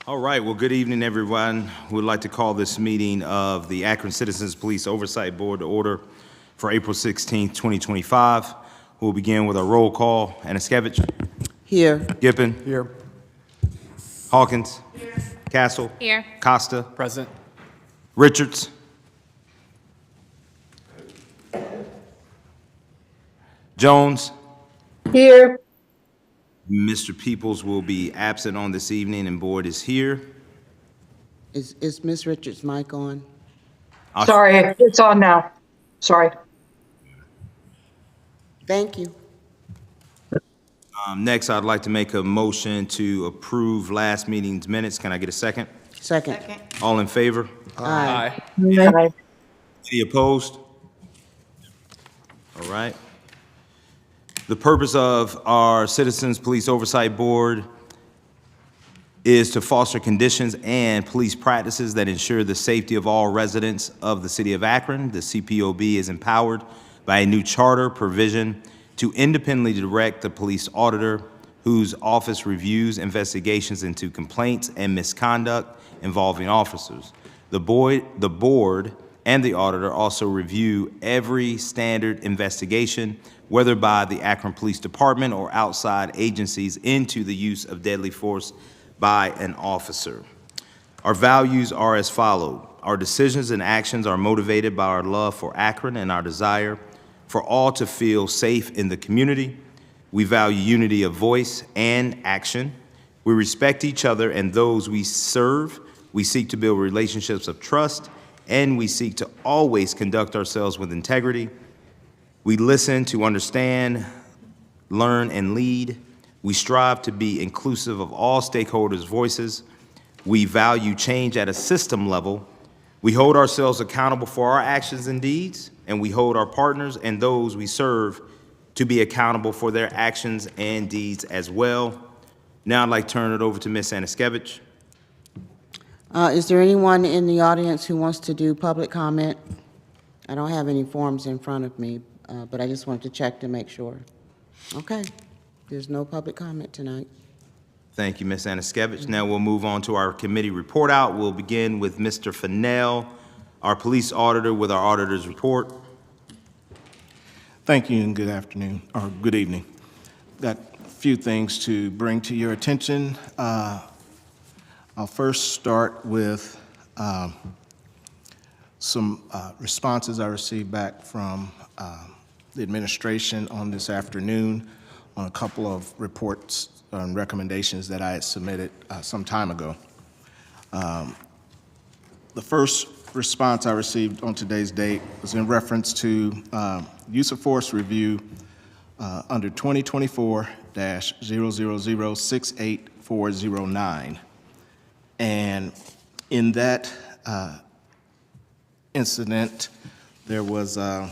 All right, well, good evening, everyone. We'd like to call this meeting of the Akron Citizens Police Oversight Board to order for April 16th, 2025. We'll begin with a roll call. Anaskevich. Here. Gippin. Here. Hawkins. Here. Castle. Here. Costa. Present. Richards. Jones. Here. Mr. Peoples will be absent on this evening, and Boyd is here. Is Miss Richards' mic on? Sorry, it's on now. Sorry. Thank you. Next, I'd like to make a motion to approve last meeting's minutes. Can I get a second? Second. All in favor? Aye. Aye. Any opposed? All right. The purpose of our Citizens Police Oversight Board is to foster conditions and police practices that ensure the safety of all residents of the city of Akron. The CPOB is empowered by a new charter provision to independently direct the police auditor, whose office reviews investigations into complaints and misconduct involving officers. The board and the auditor also review every standard investigation, whether by the Akron Police Department or outside agencies, into the use of deadly force by an officer. Our values are as follows. Our decisions and actions are motivated by our love for Akron and our desire for all to feel safe in the community. We value unity of voice and action. We respect each other and those we serve. We seek to build relationships of trust, and we seek to always conduct ourselves with integrity. We listen to understand, learn, and lead. We strive to be inclusive of all stakeholders' voices. We value change at a system level. We hold ourselves accountable for our actions and deeds, and we hold our partners and those we serve to be accountable for their actions and deeds as well. Now I'd like to turn it over to Ms. Anaskevich. Is there anyone in the audience who wants to do public comment? I don't have any forms in front of me, but I just wanted to check to make sure. Okay, there's no public comment tonight. Thank you, Ms. Anaskevich. Now we'll move on to our committee report out. We'll begin with Mr. Fennell, our police auditor, with our auditor's report. Thank you and good afternoon, or good evening. Got a few things to bring to your attention. I'll first start with some responses I received back from the administration on this afternoon on a couple of reports and recommendations that I had submitted some time ago. The first response I received on today's date was in reference to use of force review under 2024-000-68409. And in that incident, there was a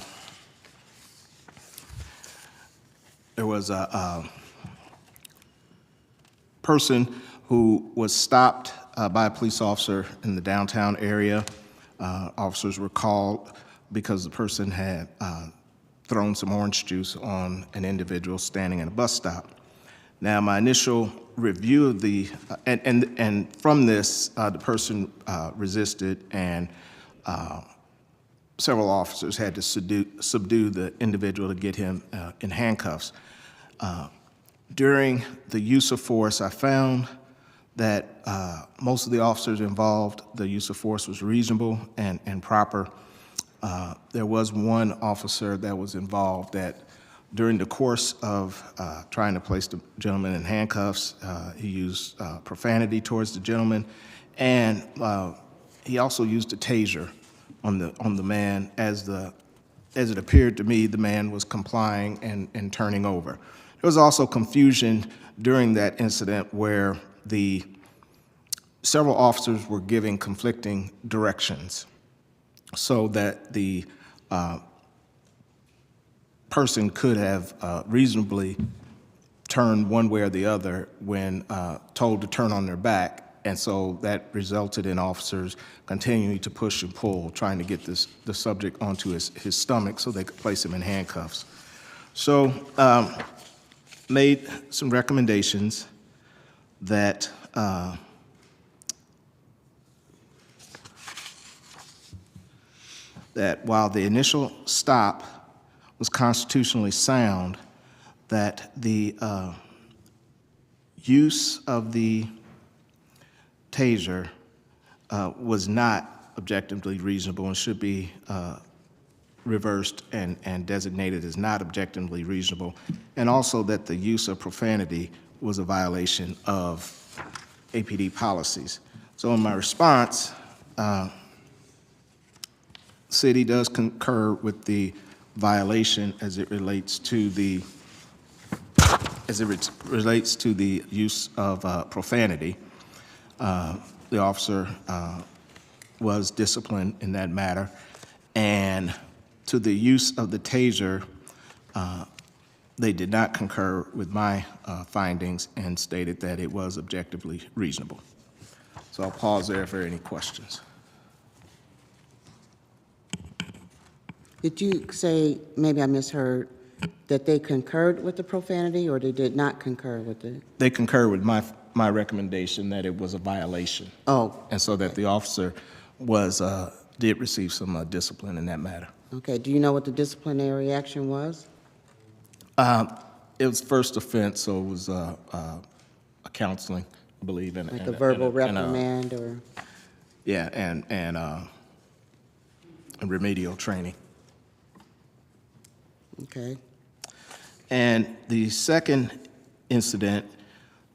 person who was stopped by a police officer in the downtown area. Officers were called because the person had thrown some orange juice on an individual standing at a bus stop. Now, my initial review of the, and from this, the person resisted, and several officers had to subdue the individual to get him in handcuffs. During the use of force, I found that most of the officers involved, the use of force was reasonable and proper. There was one officer that was involved that during the course of trying to place the gentleman in handcuffs, he used profanity towards the gentleman, and he also used a taser on the man. As it appeared to me, the man was complying and turning over. There was also confusion during that incident where the several officers were giving conflicting directions, so that the person could have reasonably turned one way or the other when told to turn on their back. And so that resulted in officers continuing to push and pull, trying to get the subject onto his stomach so they could place him in handcuffs. So made some recommendations that that while the initial stop was constitutionally sound, that the use of the taser was not objectively reasonable and should be reversed and designated as not objectively reasonable, and also that the use of profanity was a violation of APD policies. So in my response, city does concur with the violation as it relates to the use of profanity. The officer was disciplined in that matter, and to the use of the taser, they did not concur with my findings and stated that it was objectively reasonable. So I'll pause there for any questions. Did you say, maybe I misheard, that they concurred with the profanity, or they did not concur with it? They concur with my recommendation that it was a violation. Oh, And so that the officer did receive some discipline in that matter. okay. Do you know what the disciplinary action was? It was first offense, so it was a counseling, I believe. Like a verbal reprimand or? Yeah, and remedial training. Okay. And the second incident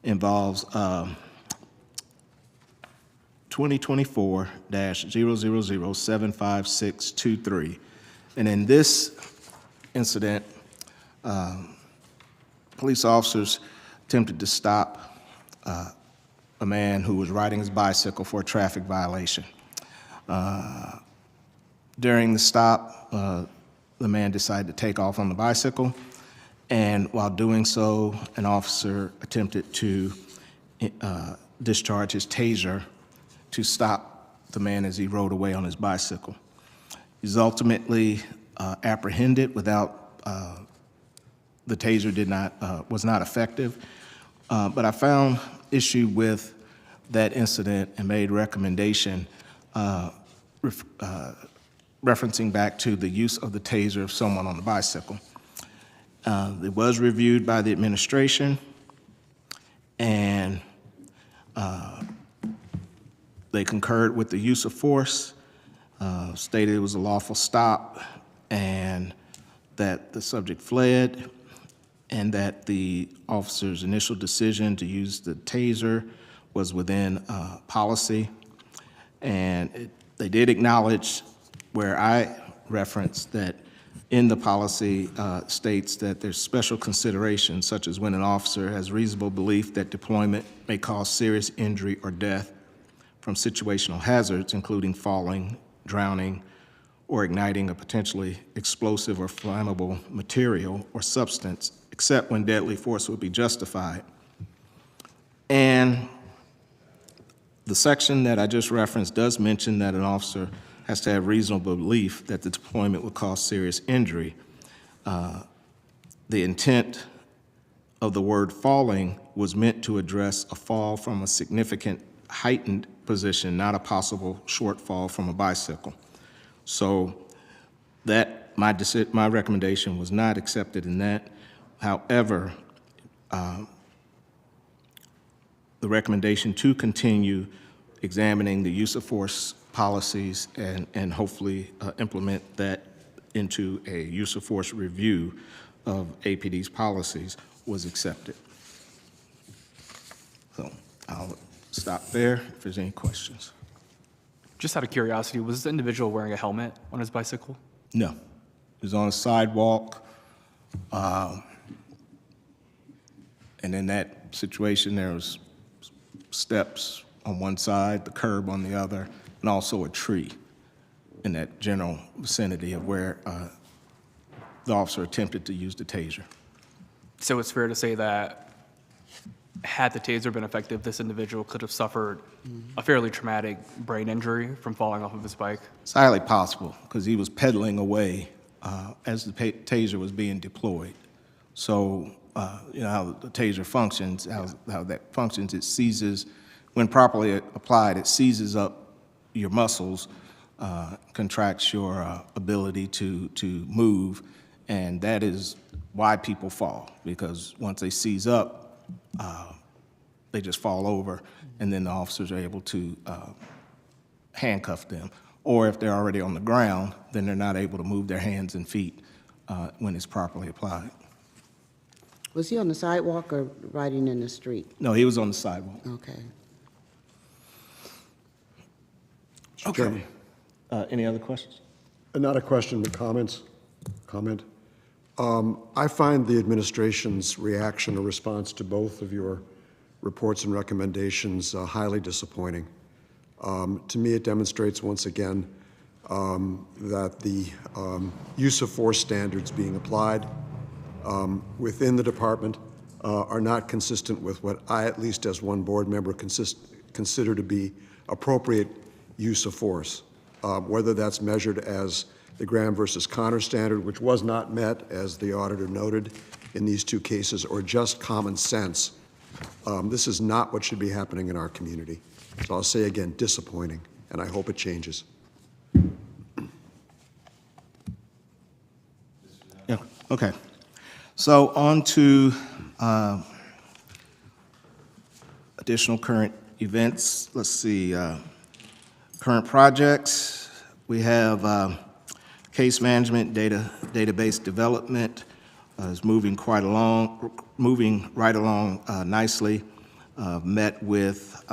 involves 2024-000-75623. And in this incident, police officers attempted to stop a man who was riding his bicycle for a traffic violation. During the stop, the man decided to take off on the bicycle, and while doing so, an officer attempted to discharge his taser to stop the man as he rode away on his bicycle. He was ultimately apprehended without, the taser was not effective, but I found issue with that incident and made recommendation referencing back to the use of the taser of someone on the bicycle. It was reviewed by the administration, and they concurred with the use of force, stated it was a lawful stop, and that the subject fled, and that the officer's initial decision to use the taser was within policy. And they did acknowledge where I referenced that in the policy states that there's special considerations, such as when an officer has reasonable belief that deployment may cause serious injury or death from situational hazards, including falling, drowning, or igniting a potentially explosive or flammable material or substance, except when deadly force would be justified. And the section that I just referenced does mention that an officer has to have reasonable belief that the deployment would cause serious injury. The intent of the word falling was meant to address a fall from a significant heightened position, not a possible shortfall from a bicycle. So that my recommendation was not accepted in that. However, the recommendation to continue examining the use of force policies and hopefully implement that into a use of force review of APD's policies was accepted. So I'll stop there if there's any questions. Just out of curiosity, was this individual wearing a helmet on his bicycle? No. He was on a sidewalk. And in that situation, there was steps on one side, the curb on the other, and also a tree in that general vicinity of where the officer attempted to use the taser. So it's fair to say that had the taser been effective, this individual could have suffered a fairly traumatic brain injury from falling off of his bike? It's highly possible because he was pedaling away as the taser was being deployed. So, you know how the taser functions, how that functions, it seizes, when properly applied, it seizes up your muscles contracts your ability to move, and that is why people fall, because once they seize up, they just fall over, and then the officers are able to handcuff them. Or if they're already on the ground, then they're not able to move their hands and feet when it's properly applied. Was he on the sidewalk or riding in the street? No, he was on the sidewalk. Okay. Mr. Chairman, Any other questions? not a question, but comment. I find the administration's reaction or response to both of your reports and recommendations highly disappointing. To me, it demonstrates once again that the use of force standards being applied within the department are not consistent with what I, at least as one board member, consider to be appropriate use of force, whether that's measured as the Graham versus Connor standard, which was not met, as the auditor noted in these two cases, or just common sense. This is not what should be happening in our community. So I'll say again, disappointing, and I hope it changes. Yeah, okay. So on to additional current events. Let's see, current projects. We have case management, database development is moving right along nicely. Met with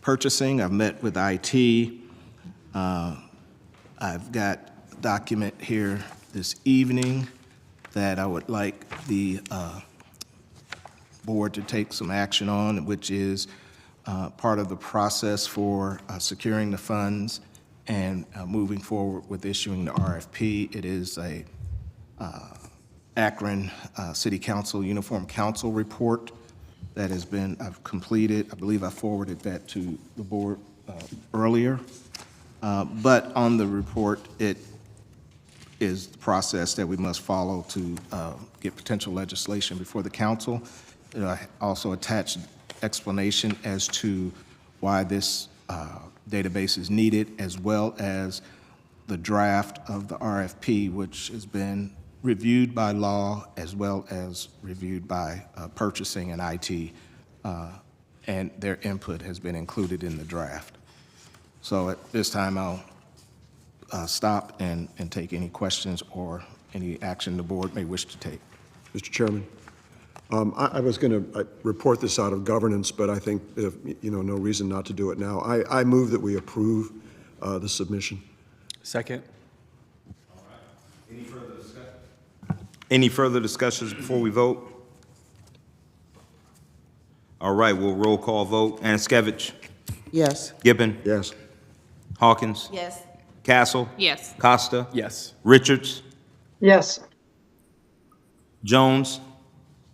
purchasing, I've met with IT. I've got a document here this evening that I would like the board to take some action on, which is part of the process for securing the funds and moving forward with issuing the RFP. It is a Akron City Council Uniform Council report that has been, I've completed. I believe I forwarded that to the board earlier. But on the report, it is the process that we must follow to get potential legislation before the council. I also attached explanation as to why this database is needed, as well as the draft of the RFP, which has been reviewed by law as well as reviewed by purchasing and IT, and their input has been included in the draft. So at this time, I'll stop and take any questions or any action the board may wish to take. Mr. Chairman, I was going to report this out of governance, but I think, no reason not to do it now. I move that we approve the submission. Second? Any further discussions before we vote? All right, we'll roll call vote. Anaskevich, Yes. Gibbon, Yes. Hawkins, Yes. Castle, Yes. Costa, Yes. Richards, Yes. Jones.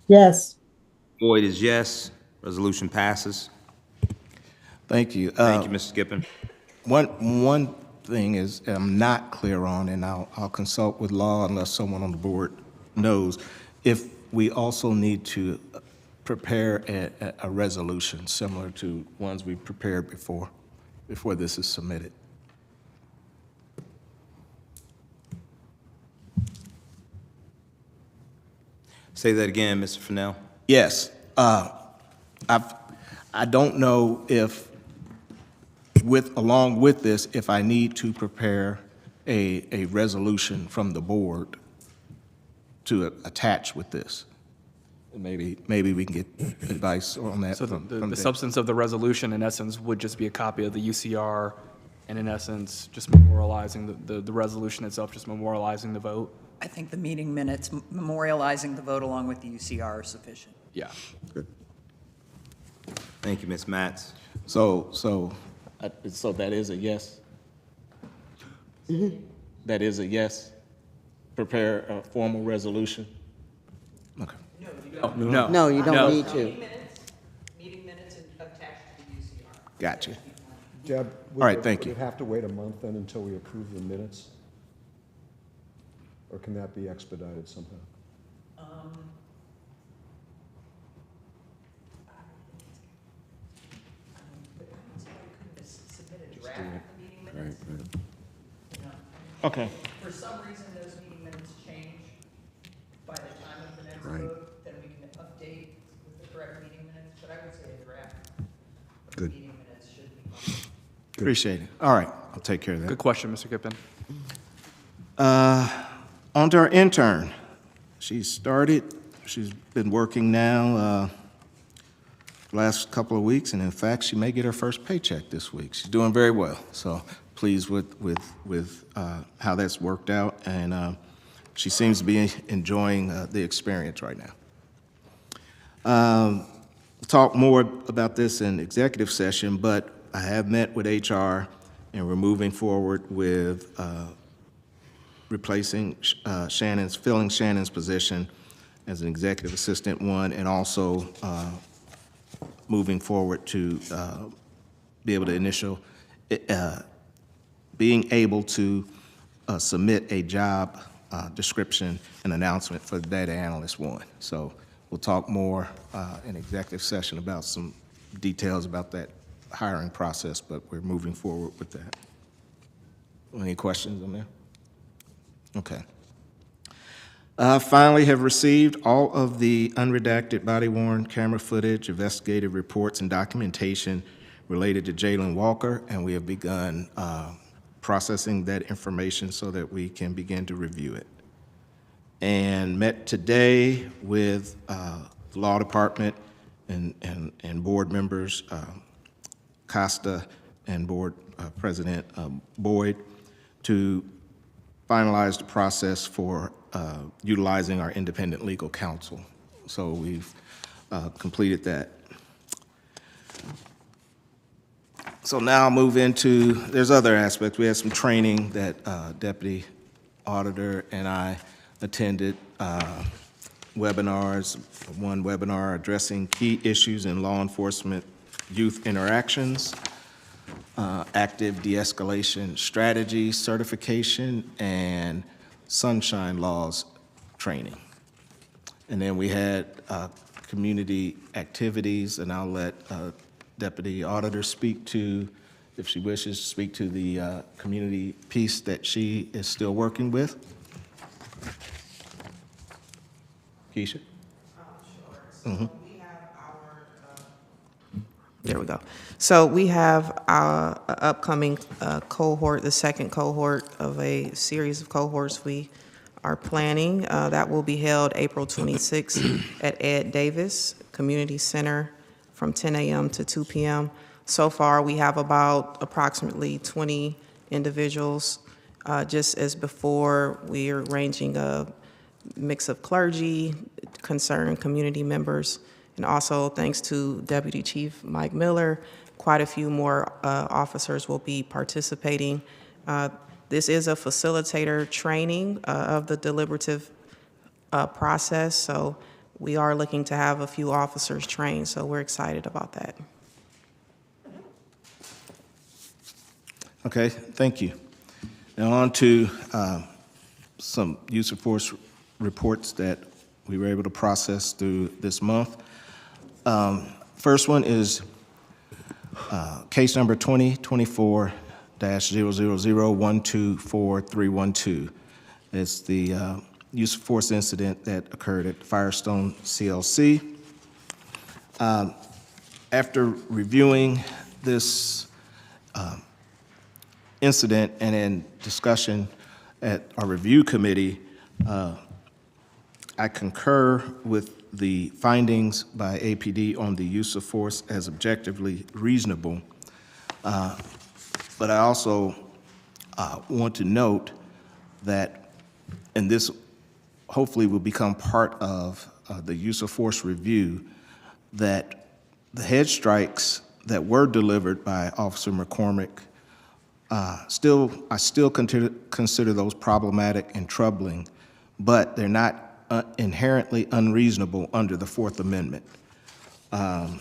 Yes. Boyd is yes. Resolution passes. Thank you. Thank you, Mr. Gibbon. One thing is I'm not clear on, and I'll consult with law unless someone on the board knows, if we also need to prepare a resolution similar to ones we prepared before this is submitted. Say that again, Mr. Fennell. Yes. I don't know if, along with this, if I need to prepare a resolution from the board to attach with this. Maybe we can get advice on that. So from the them. substance of the resolution, in essence, would just be a copy of the UCR, and in essence, just memorializing the resolution itself, just memorializing the vote? I think the meeting minutes memorializing the vote along with the UCR are sufficient. Yeah. Thank you, Ms. Matz. So that is a yes? That is a yes? Prepare a formal resolution? Okay. No. No, you don't No. need to. Meeting minutes attached to the UCR. Gotcha. Deb, All right, thank you. Would it have to wait a month then until we approve the minutes? Or can that be expedited somehow? Submit a draft of the meeting minutes Okay. For some reason, those meeting minutes change by the time of the next Right. vote, then we can update with the correct meeting minutes, but I would say a draft of the Good. meeting minutes should be fine. Appreciate it. All right, I'll take care of that. Good question, Mr. Kippen. On to our intern. She started, she's been working now last couple of weeks, and in fact, she may get her first paycheck this week. She's doing very well, so pleased with how that's worked out, and she seems to be enjoying the experience right now. We'll talk more about this in executive session, but I have met with HR, and we're moving forward with replacing filling Shannon's position as an executive assistant one, and also moving forward to be able to being able to submit a job description and announcement for the data analyst one. So we'll talk more in executive session about some details about that hiring process, but we're moving forward with that. Any questions on there? Okay. Finally, have received all of the unredacted body-worn camera footage, investigative reports, and documentation related to Jalen Walker, and we have begun processing that information so that we can begin to review it. And met today with the law department and board members, Costa and board president Boyd, to finalize the process for utilizing our independent legal counsel. So we've completed that. So now I'll move into, there's other aspects. We had some training that Deputy Auditor and I attended, webinars, one webinar addressing key issues in law enforcement youth interactions, active de-escalation strategy certification, and sunshine laws training. And then we had community activities, and I'll let Deputy Auditor speak to, if she wishes, speak to the community piece that she is still working with. Keisha? There we go. So we have our upcoming cohort, the second cohort of a series of cohorts we are planning. That will be held April 26th at Ed Davis Community Center from 10 a.m. to 2 p.m. So far, we have about approximately 20 individuals. Just as before, we are arranging a mix of clergy, concerned community members, and also thanks to Deputy Chief Mike Miller, quite a few more officers will be participating. This is a facilitator training of the deliberative process, so we are looking to have a few officers trained, so we're excited about that. Okay, thank you. Now on to some use of force reports that we were able to process through this month. First one is case number 2024-000124312. It's the use of force incident that occurred at Firestone CLC. After reviewing this incident and in discussion at our review committee, I concur with the findings by APD on the use of force as objectively reasonable. But I also want to note that, and this hopefully will become part of the use of force review, that the head strikes that were delivered by Officer McCormick, I still consider those problematic and troubling, but they're not inherently unreasonable under the Fourth Amendment. But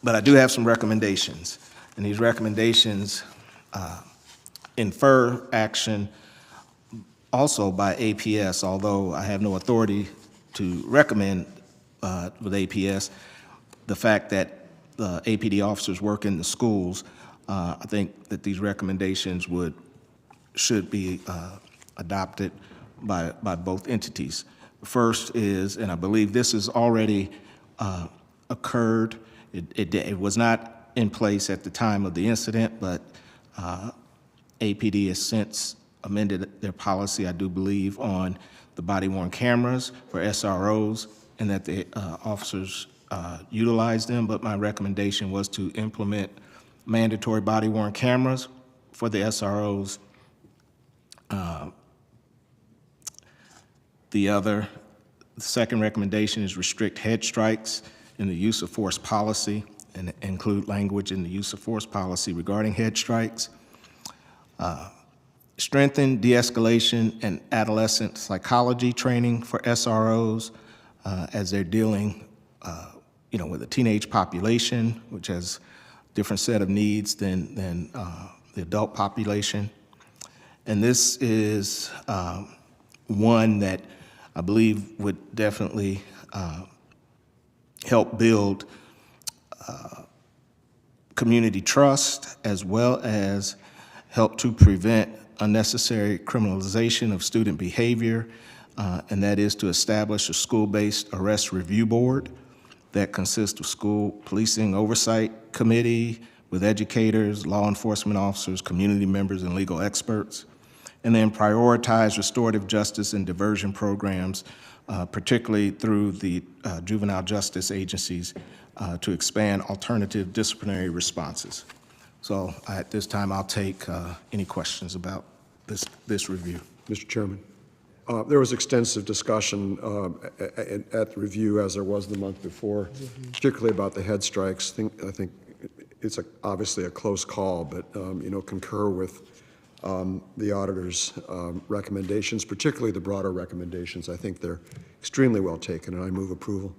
I do have some recommendations, and these recommendations infer action also by APS, although I have no authority to recommend with APS the fact that APD officers work in the schools. I think that these recommendations would should be adopted by both entities. First is, and I believe this has already occurred, it was not in place at the time of the incident, but APD has since amended their policy, I do believe, on the body-worn cameras for SROs, and that the officers utilize them, but my recommendation was to implement mandatory body-worn cameras for the SROs. The second recommendation is restrict head strikes in the use of force policy and include language in the use of force policy regarding head strikes. Strengthen de-escalation and adolescent psychology training for SROs as they're dealing, with a teenage population, which has a different set of needs than the adult population. And this is one that I believe would definitely help build community trust, as well as help to prevent unnecessary criminalization of student behavior, and that is to establish a school-based arrest review board that consists of school policing oversight committee with educators, law enforcement officers, community members, and legal experts, and then prioritize restorative justice and diversion programs, particularly through the juvenile justice agencies, to expand alternative disciplinary responses. So at this time, I'll take any questions about this review. Mr. Chairman, there was extensive discussion at the review, as there was the month before, particularly about the head strikes. I think it's obviously a close call, but concur with the auditor's recommendations, particularly the broader recommendations. I think they're extremely well taken, and I move approval.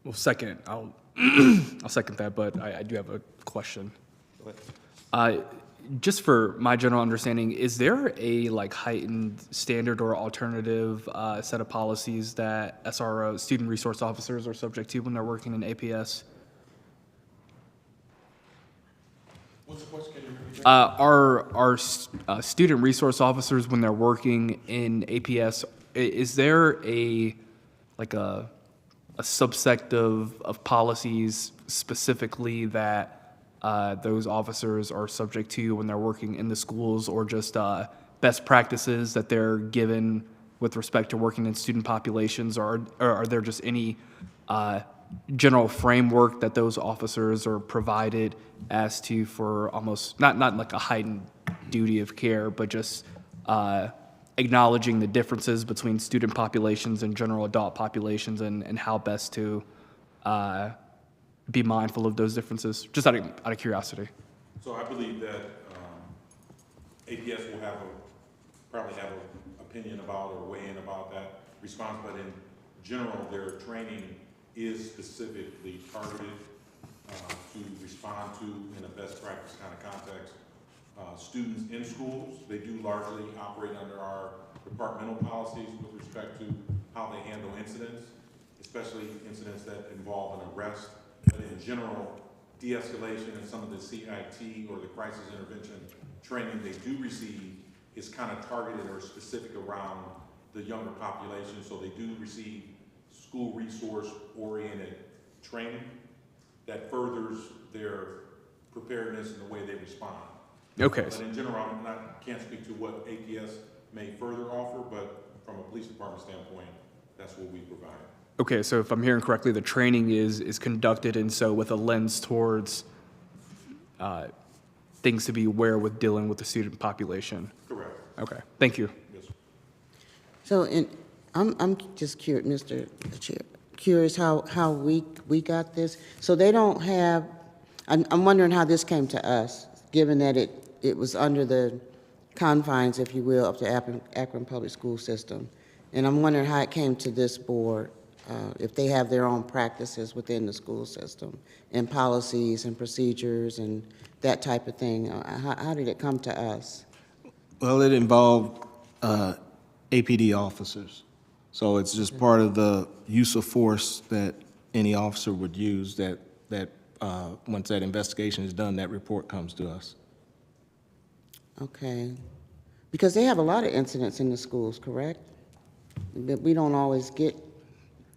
Well, second, I'll second that, but I do have a question. Just for my general understanding, is there a heightened standard or alternative set of policies that SRO, student resource officers, are subject to when they're working in APS? What's the question? Can you repeat? Are student resource officers, when they're working in APS, is there a subsect of policies specifically that those officers are subject to when they're working in the schools, or just best practices that they're given with respect to working in student populations, or are there just any general framework that those officers are provided as to for almost, not like a heightened duty of care, but just acknowledging the differences between student populations and general adult populations, and how best to be mindful of those differences, just out of curiosity? So I believe that APS will probably have an opinion about or weigh in about that response, but in general, their training is specifically targeted to respond to, in a best practice kind of context, students in schools. They do largely operate under our departmental policies with respect to how they handle incidents, especially incidents that involve an arrest. But in general, de-escalation and some of the CIT or the crisis intervention training they do receive is kind of targeted or specific around the younger population. So they do receive school resource-oriented training that furthers their preparedness and the way they respond. Okay. But in general, can't speak to what APS may further offer, but from a police department standpoint, that's what we provide. Okay, so if I'm hearing correctly, the training is conducted, and so with a lens towards things to be aware with dealing with the student population. Correct. Okay, thank you. Yes. So, I'm just curious, Mr. Chair, curious how we got this. So they don't have, I'm wondering how this came to us, given that it was under the confines, if you will, of the Akron Public School System. And I'm wondering how it came to this board, if they have their own practices within the school system, and policies and procedures and that type of thing. How did it come to us? Well, it involved APD officers. So it's just part of the use of force that any officer would use that once that investigation is done, that report comes to us. Okay. Because they have a lot of incidents in the schools, correct? But we don't always get,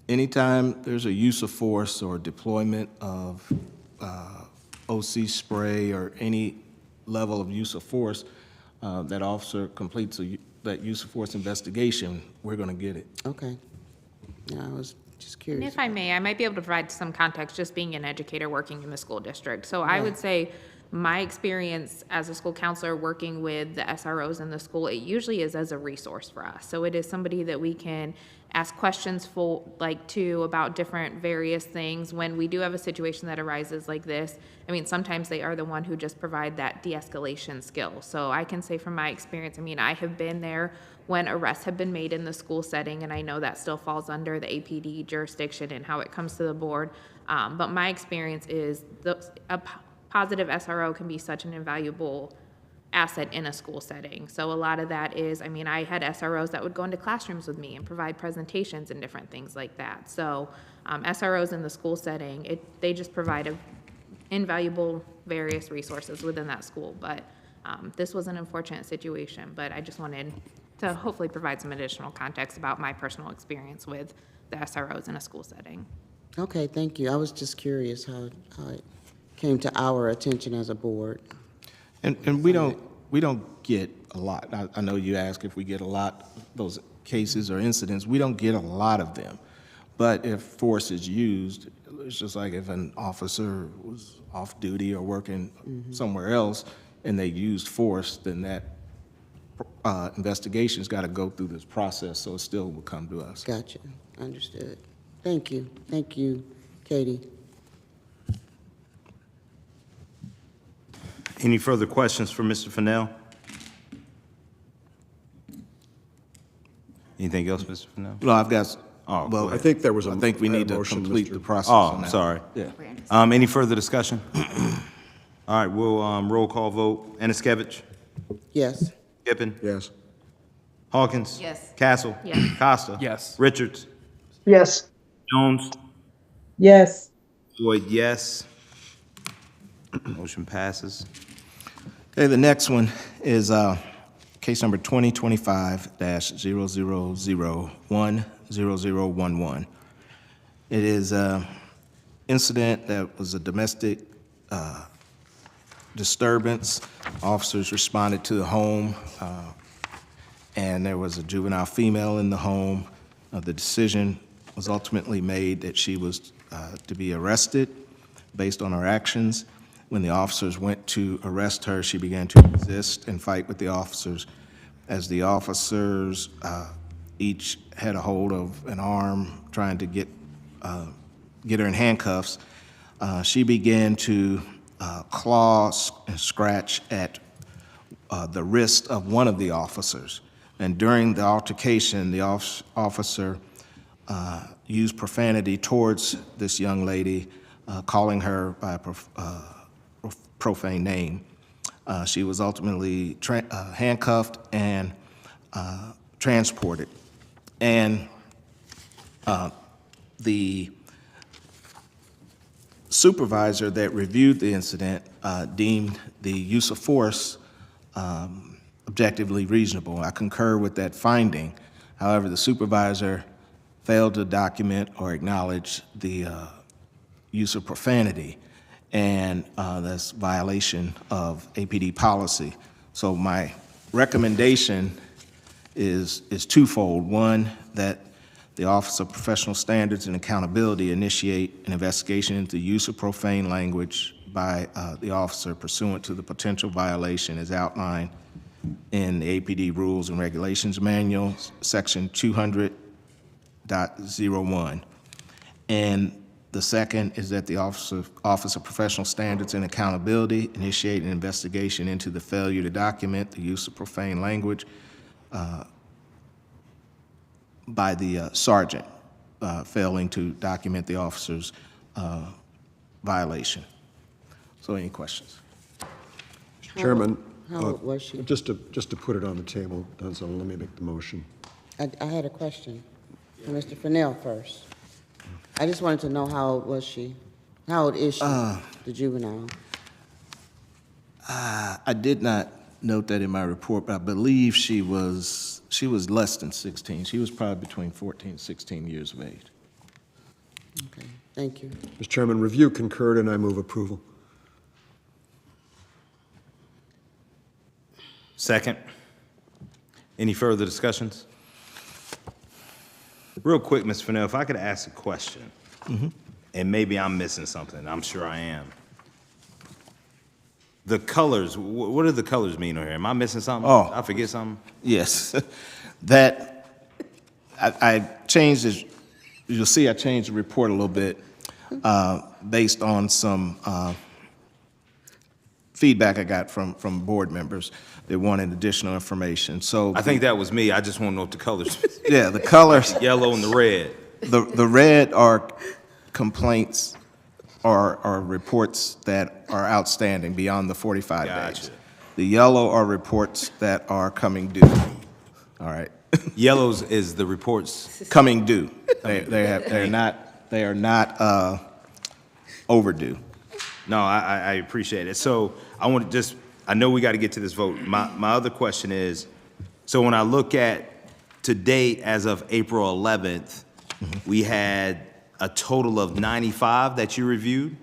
Anytime there's a use of force or deployment of OC spray or any level of use of force, that officer completes that use of force investigation, we're going to get it. okay. Yeah, I was just And curious. if I may, I might be able to provide some context, just being an educator working in the school district. So I would say my experience as a school counselor working with the SROs in the school, it usually is as a resource for us. So it is somebody that we can ask questions for, to about different various things. When we do have a situation that arises like this, I mean, sometimes they are the one who just provide that de-escalation skill. So I can say from my experience, I mean, I have been there when arrests have been made in the school setting, and I know that still falls under the APD jurisdiction and how it comes to the board. But my experience is a positive SRO can be such an invaluable asset in a school setting. So a lot of that is, I mean, I had SROs that would go into classrooms with me and provide presentations and different things like that. So SROs in the school setting, they just provide invaluable various resources within that school. But this was an unfortunate situation, but I just wanted to hopefully provide some additional context about my personal experience with the SROs in a school setting. Okay, thank you. I was just curious how it came to our attention as a board. And we don't get a lot. I know you asked if we get a lot of those cases or incidents. We don't get a lot of them. But if force is used, it's just like if an officer was off duty or working somewhere else and they used force, then that investigation's got to go through this process, so it still will come to us. Gotcha, understood. Thank you. Thank you, Katie. Any further questions for Mr. Fennell? Anything else, Mr. Fennell? No, I've got, Oh, well, I think there was a. I think we need to motion, complete Mr. the process Oh, on I'm that. sorry. Yeah. Any further discussion? All right, we'll roll call vote. Aniskevich? Yes. Kippen? Yes. Hawkins? Yes. Castle? Yes. Costa? Yes. Richards? Yes. Jones? Yes. Floyd, yes. Motion passes. Okay, the next one is case number 2025-00010011. It is an incident that was a domestic disturbance. Officers responded to the home, and there was a juvenile female in the home. The decision was ultimately made that she was to be arrested based on her actions. When the officers went to arrest her, she began to resist and fight with the officers. As the officers each had a hold of an arm trying to get her in handcuffs, she began to claw and scratch at the wrist of one of the officers. And during the altercation, the officer used profanity towards this young lady, calling her by a profane name. She was ultimately handcuffed and transported. And the supervisor that reviewed the incident deemed the use of force objectively reasonable. I concur with that finding. However, the supervisor failed to document or acknowledge the use of profanity, and that's violation of APD policy. So my recommendation is twofold. One, that the Office of Professional Standards and Accountability initiate an investigation into the use of profane language by the officer pursuant to the potential violation as outlined in the APD Rules and Regulations Manual, Section 200.01. And the second is that the Office of Professional Standards and Accountability initiate an investigation into the failure to document the use of profane language by the sergeant failing to document the officer's violation. So any questions? Chairman, How old was she? just to put it on the table, Dunzo, let me make the motion. I had a question for Mr. Fennell first. I just wanted to know how old was she? How old is she, the juvenile? I did not note that in my report, but I believe she was less than 16. She was probably between 14 and 16 years of age. Okay, thank you. Mr. Chairman, review concurred, and I move approval. Second. Any further discussions? Real quick, Ms. Fennell, if I could ask a question, and maybe I'm missing something, I'm sure I am. The colors, what do the colors mean over here? Am I missing something? Oh. I forget something? Yes, that, I changed it, you'll see I changed the report a little bit based on some feedback I got from board members that wanted additional information, so. I think that was me. I just want to know what the colors, Yeah, the colors, yellow and the red. the red are complaints or reports that are outstanding beyond the 45 days. Gotcha. The yellow are reports that are coming due, all right? Yellows is the reports. Coming due. They are not overdue. No, I appreciate it. So I want to just, I know we got to get to this vote. My other question is, so when I look at to date, as of April 11th, we had a total of 95 that you reviewed?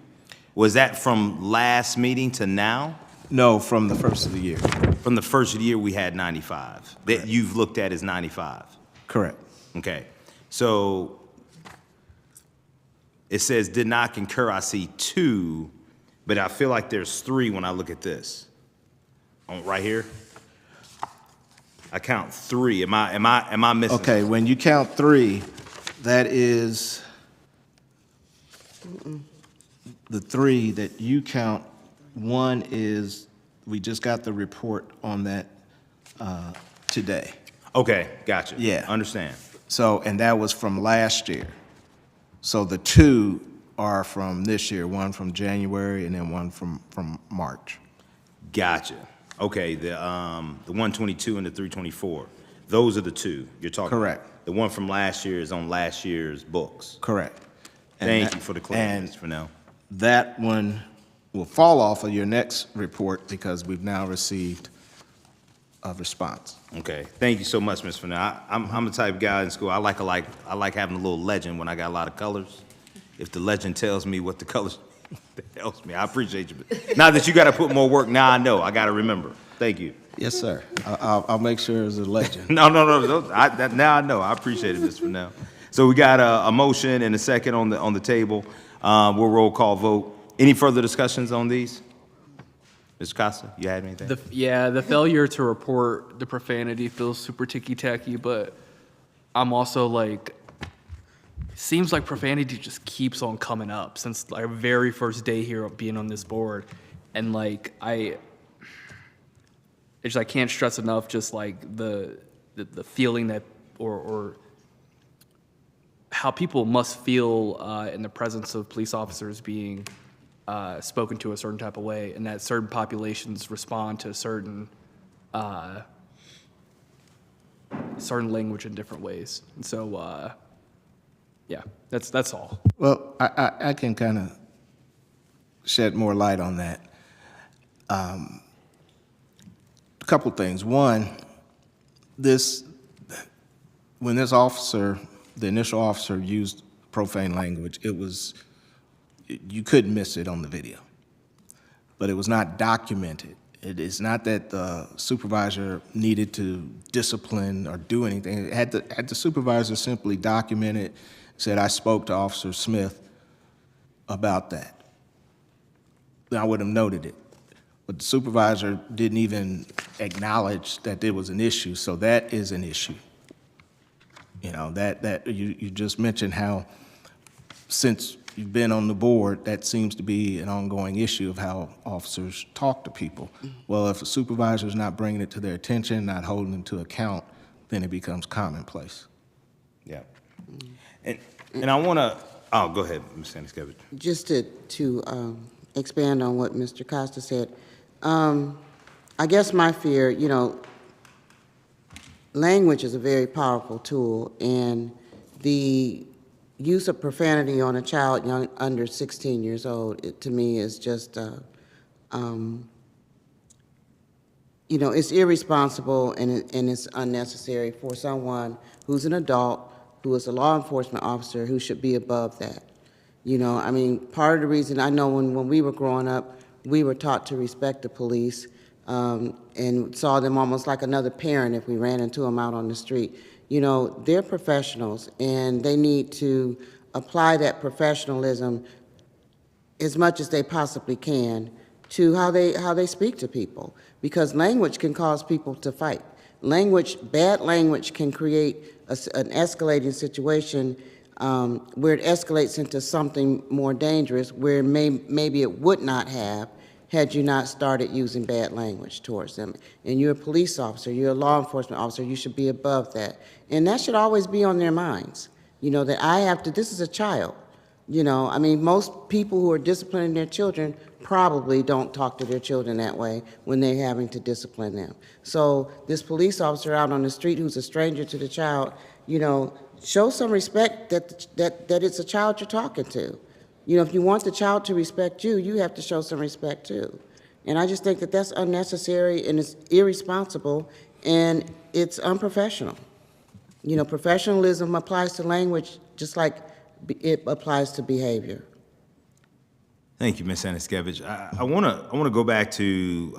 Was that from last meeting to now? No, from the first of the year. From the first of the year, we had 95. That you've looked at as 95? Correct. Okay. So it says did not concur, I see 2, but I feel like there's 3 when I look at this. Right here? I count 3. Am I missing? Okay, when you count 3, that is the 3 that you count. 1 is, we just got the report on that today. Okay, gotcha. Yeah. Understand. So, and that was from last year. So the 2 are from this year, 1 from January and then 1 from March. Gotcha. Okay, the 122 and the 324. Those are the 2 you're talking about. Correct. The one from last year is on last year's books. Correct. Thank you for the clarity, for now. That one will fall off of your next report because we've now received a response. Okay, thank you so much, Ms. Fennell. I'm the type of guy in school, I like having a little legend when I got a lot of colors. If the legend tells me what the colors, that helps me. I appreciate you. Now that you got to put more work, now I know. I got to remember. Thank you. Yes, sir. I'll make sure it's a legend. No. Now I know. I appreciate it, Ms. Fennell. So we got a motion and a second on the table. We'll roll call vote. Any further discussions on these? Mr. Costa, you had anything? The failure to report the profanity feels super ticky-tacky, but I'm also like, seems like profanity just keeps on coming up since our very first day here of being on this board. And like, I can't stress enough just like the feeling that, or how people must feel in the presence of police officers being spoken to a certain type of way, and that certain populations respond to a certain language in different ways. And so, yeah, that's all. Well, I can kind of shed more light on that. A couple things. One, when this officer, the initial officer, used profane language, you couldn't miss it on the video. But it was not documented. It is not that the supervisor needed to discipline or do anything. Had the supervisor simply documented, said, I spoke to Officer Smith about that, then I would have noted it. But the supervisor didn't even acknowledge that there was an issue, so that is an issue. You know, that you just mentioned how since you've been on the board, that seems to be an ongoing issue of how officers talk to people. Well, if a supervisor is not bringing it to their attention, not holding them to account, then it becomes commonplace. Yeah. And I want to, go ahead, Ms. Sanders-Kevich. Just to expand on what Mr. Costa said, I guess my fear, language is a very powerful tool, and the use of profanity on a child under 16 years old, to me, is just, it's irresponsible and it's unnecessary for someone who's an adult, who is a law enforcement officer, who should be above that. Part of the reason, I know when we were growing up, we were taught to respect the police, and saw them almost like another parent if we ran into them out on the street. They're professionals, and they need to apply that professionalism as much as they possibly can to how they speak to people, because language can cause people to fight. Bad language can create an escalating situation where it escalates into something more dangerous, where maybe it would not have had you not started using bad language towards them. And you're a police officer, you're a law enforcement officer, you should be above that. And that should always be on their minds, that this is a child. Most people who are disciplining their children probably don't talk to their children that way when they're having to discipline them. So this police officer out on the street who's a stranger to the child, show some respect that it's a child you're talking to. If you want the child to respect you, you have to show some respect too. And I just think that that's unnecessary, and it's irresponsible, and it's unprofessional. Professionalism applies to language just like it applies to behavior. Thank you, Ms. Aniskevich. I want to go back to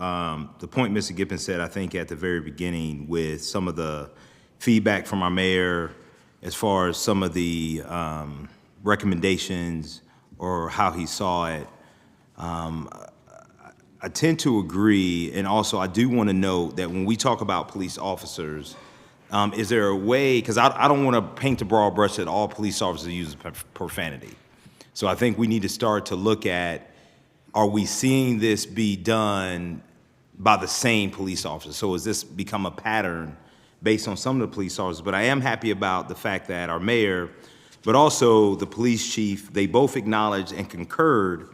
the point Mr. Gippens said, I think, at the very beginning, with some of the feedback from our mayor as far as some of the recommendations or how he saw it. I tend to agree, and also I do want to note that when we talk about police officers, is there a way, because I don't want to paint a broad brush that all police officers use profanity. So I think we need to start to look at, are we seeing this be done by the same police officer? So has this become a pattern based on some of the police officers? But I am happy about the fact that our mayor, but also the police chief, they both acknowledged and concurred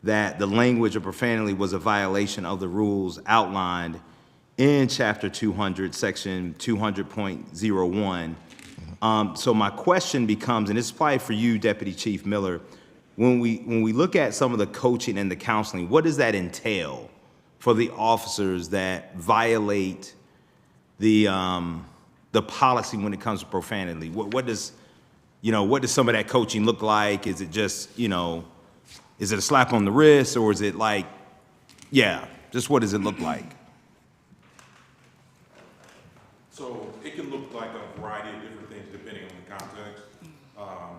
that the language of profanity was a violation of the rules outlined in Chapter 200, Section 200.01. So my question becomes, and this is probably for you, Deputy Chief Miller, when we look at some of the coaching and the counseling, what does that entail for the officers that violate the policy when it comes to profanity? What does some of that coaching look like? Is it just, is it a slap on the wrist, or is it like, just what does it look like? So it can look like a variety of different things depending on the context.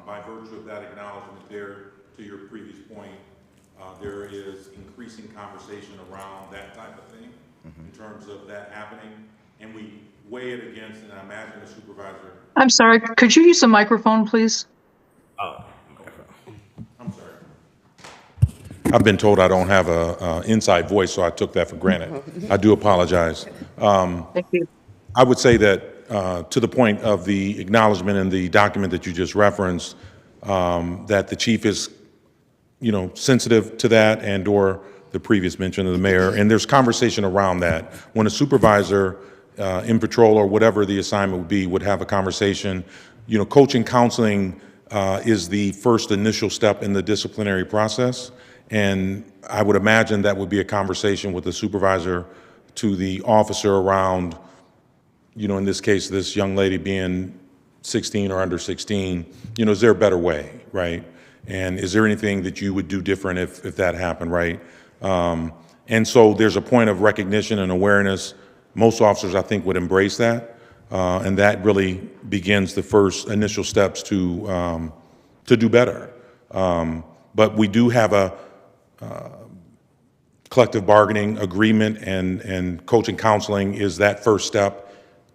By virtue of that acknowledgement there, to your previous point, there is increasing conversation around that type of thing in terms of that happening. And we weigh it against, and I imagine the supervisor. I'm sorry, could you use the microphone, please? I'm sorry. I've been told I don't have a inside voice, so I took that for granted. I do apologize. Thank you. I would say that to the point of the acknowledgement in the document that you just referenced, that the chief is, sensitive to that, and or the previous mention of the mayor, and there's conversation around that. When a supervisor in patrol or whatever the assignment would be would have a conversation, coaching, counseling is the first initial step in the disciplinary process, and I would imagine that would be a conversation with the supervisor to the officer around, in this case, this young lady being 16 or under 16, is there a better way, right? And is there anything that you would do different if that happened, right? And so there's a point of recognition and awareness. Most officers, I think, would embrace that, and that really begins the first initial steps to do better. But we do have a collective bargaining agreement, and coaching counseling is that first step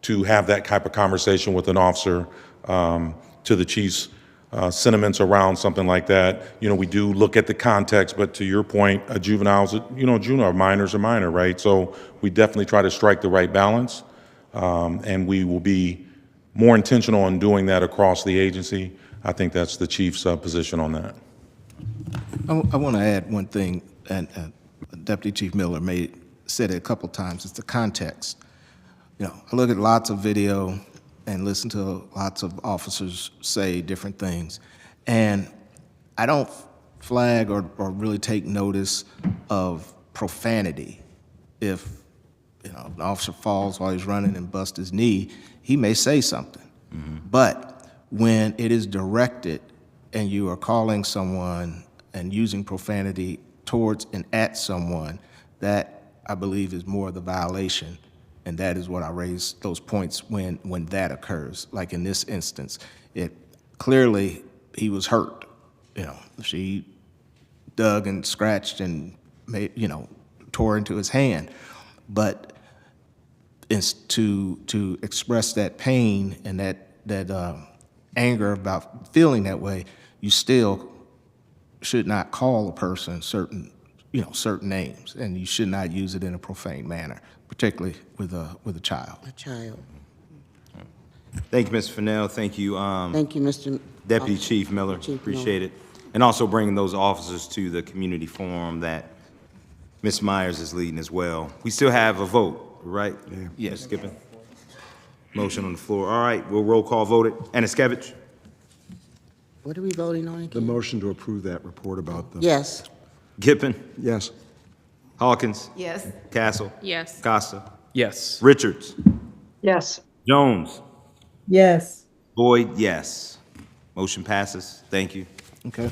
to have that type of conversation with an officer. To the chief's sentiments around something like that, we do look at the context, but to your point, a juvenile's, juvenile, minors are minor, right? So we definitely try to strike the right balance, and we will be more intentional in doing that across the agency. I think that's the chief's position on that. I want to add one thing, and Deputy Chief Miller said it a couple times. It's the context. I look at lots of video and listen to lots of officers say different things, And I don't flag or really take notice of profanity. If, you know, an officer falls while he's running and busts his knee, he may say something. But when it is directed and you are calling someone and using profanity towards and at someone, that I believe is more the violation. And that is what I raise those points when that occurs. Like in this instance, it clearly he was hurt. You know, she dug and scratched and made, you know, tore into his hand. But it's to express that pain and that anger about feeling that way, you still should not call a person certain names, and you should not use it in a profane manner, particularly with a child. A child. Thank you, Mr. Fennell. Thank you, Thank you, Mr. Deputy Chief Miller. Chief Appreciate it. And also bringing those officers to the community forum that Ms. Myers is leading as well. We still have a vote, right? Yes. Skipping. Motion on the floor. All right, we'll roll call vote it. Aniskevich? What are we voting on The again? motion to approve that report about the... Yes. Gippin? Yes. Hawkins? Yes. Castle? Yes. Costa? Yes. Richards? Yes. Jones? Yes. Boyd, yes. Motion passes. Thank you. Okay.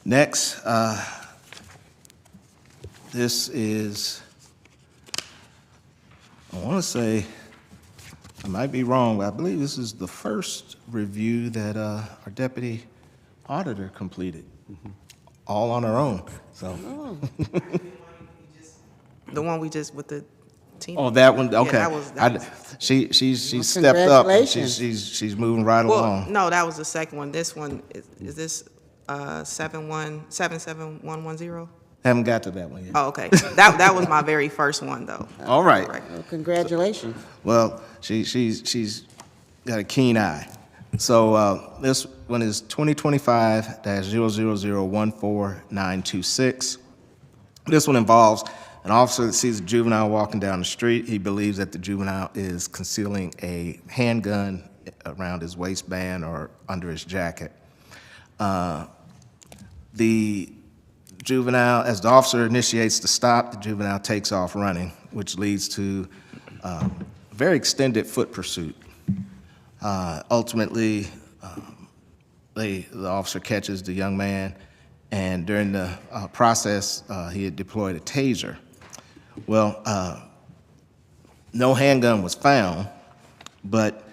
Next, this is, I want to say, I might be wrong, but I believe this is the first review that our deputy auditor completed, all on her own. So, The one we just, with the team. oh, that one, okay. that was- She's stepped up. And Congratulations. she's moving right Well, along. no, that was the second one. This one, is this 77110? Haven't got to that one yet. Oh, okay. That was my very first one, though. All right. Well, congratulations. Well, she's got a keen eye. So this one is 2025-00014926. This one involves an officer that sees a juvenile walking down the street. He believes that the juvenile is concealing a handgun around his waistband or under his jacket. The juvenile, as the officer initiates the stop, the juvenile takes off running, which leads to a very extended foot pursuit. Ultimately, the officer catches the young man, and during the process, he had deployed a taser. Well, no handgun was found, but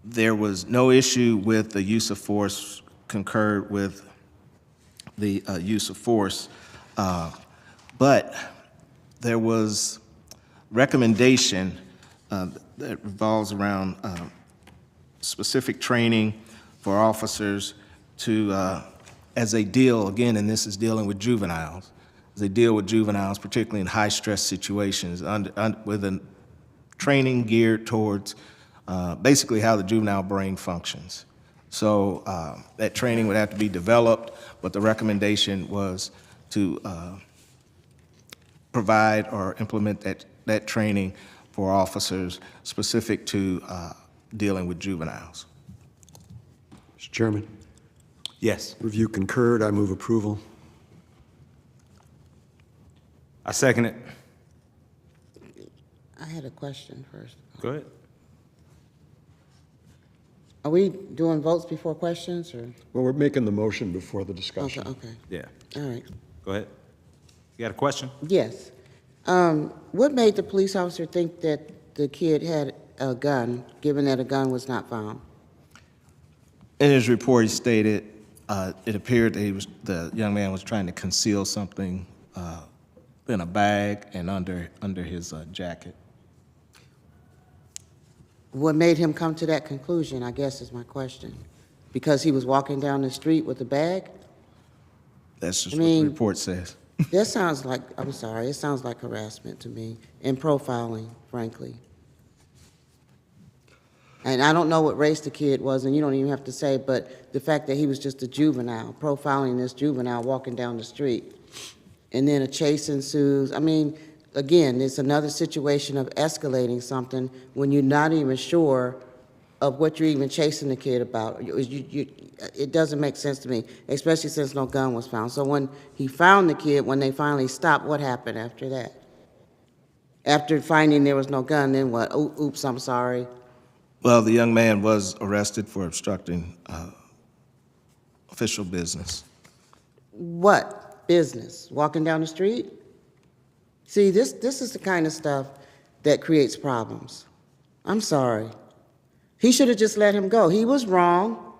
there was no issue with the use of force, concurred with the use of force, but there was recommendation that revolves around specific training for officers to, as they deal, again, and this is dealing with juveniles, as they deal with juveniles, particularly in high-stress situations, with a training geared towards basically how the juvenile brain functions. So that training would have to be developed, but the recommendation was to provide or implement that training for officers specific to dealing with juveniles. Mr. Chairman, Yes. review concurred. I move approval. I second it. I had a question first. Go ahead. Are we doing votes before questions, or? Well, we're making the motion before the Okay, discussion. okay, Yeah. all right. Go ahead. You got a question? Yes. What made the police officer think that the kid had a gun, given that a gun was not found? In his report, he stated it appeared that the young man was trying to conceal something in a bag and under his jacket. What made him come to that conclusion, I guess, is my question. Because he was walking down the street with a bag? That's just I what the mean- report says. That sounds like, I'm sorry, it sounds like harassment to me, and profiling, frankly. And I don't know what race the kid was, and you don't even have to say, but the fact that he was just a juvenile, profiling this juvenile walking down the street, and then a chase ensues. I mean, again, it's another situation of escalating something when you're not even sure of what you're even chasing the kid about. It doesn't make sense to me, especially since no gun was found. So when he found the kid, when they finally stopped, what happened after that? After finding there was no gun, then what? Oops, I'm sorry. Well, the young man was arrested for obstructing official business. What business? Walking down the street? See, this is the kind of stuff that creates problems. I'm sorry. He should have just let him go. He was wrong.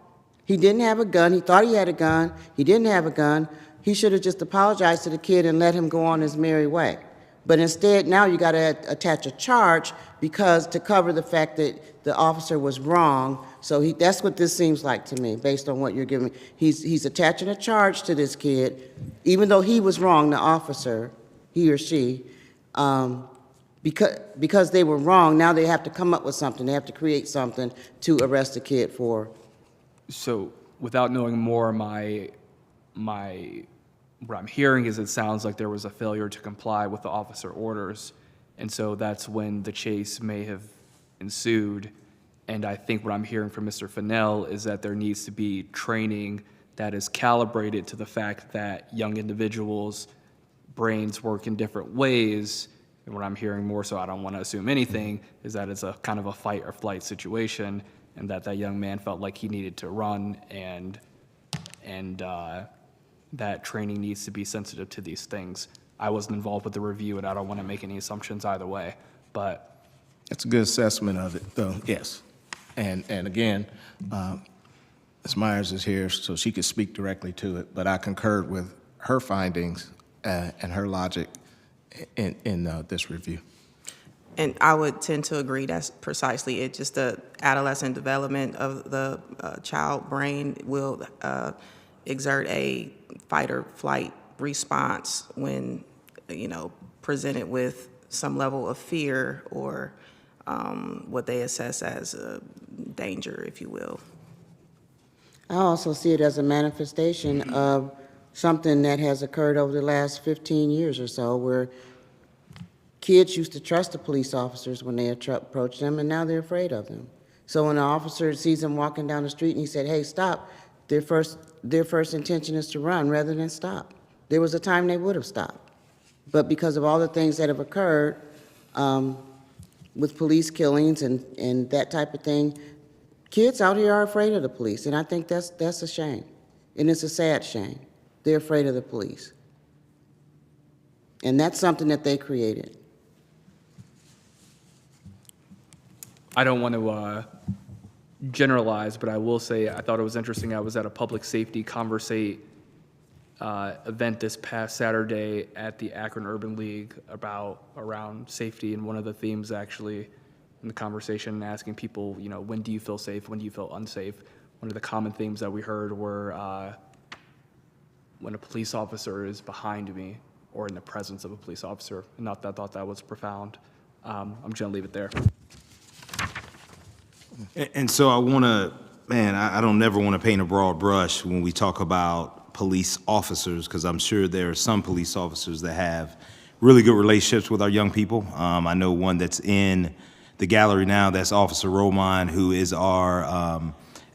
He didn't have a gun. He thought he had a gun. He didn't have a gun. He should have just apologized to the kid and let him go on his merry way. But instead, now you got to attach a charge because to cover the fact that the officer was wrong. So that's what this seems like to me, based on what you're giving me. He's attaching a charge to this kid, even though he was wrong, the officer, he or she, because they were wrong. Now they have to come up with something. They have to create something to arrest the kid for. So without knowing more, what I'm hearing is it sounds like there was a failure to comply with the officer orders, and so that's when the chase may have ensued. And I think what I'm hearing from Mr. Fennell is that there needs to be training that is calibrated to the fact that young individuals' brains work in different ways. And what I'm hearing more, so I don't want to assume anything, is that it's a kind of a fight or flight situation, and that young man felt like he needed to run, and that training needs to be sensitive to these things. I wasn't involved with the review, and I don't want to make any assumptions either way, but. That's a good assessment of it, though, yes. And again, Ms. Myers is here, so she could speak directly to it, but I concurred with her findings and her logic in this review. And I would tend to agree, that's precisely it. Just the adolescent development of the child brain will exert a fight or flight response when, presented with some level of fear or what they assess as a danger, if you will. I also see it as a manifestation of something that has occurred over the last 15 years or so, where kids used to trust the police officers when they approached them, and now they're afraid of them. So when an officer sees them walking down the street and he said, "Hey, stop," their first intention is to run rather than stop. There was a time they would have stopped. But because of all the things that have occurred with police killings and that type of thing, kids out here are afraid of the police, and I think that's a shame. And it's a sad shame. They're afraid of the police. And that's something that they created. I don't want to generalize, but I will say I thought it was interesting. I was at a public safety Conversate event this past Saturday at the Akron Urban League around safety, and one of the themes actually in the conversation asking people, when do you feel safe, when do you feel unsafe? One of the common themes that we heard were when a police officer is behind me or in the presence of a police officer. And I thought that was profound. I'm just gonna leave it there. And so I want to, I don't never want to paint a broad brush when we talk about police officers, because I'm sure there are some police officers that have really good relationships with our young people. I know one that's in the gallery now, that's Officer Roman, who is our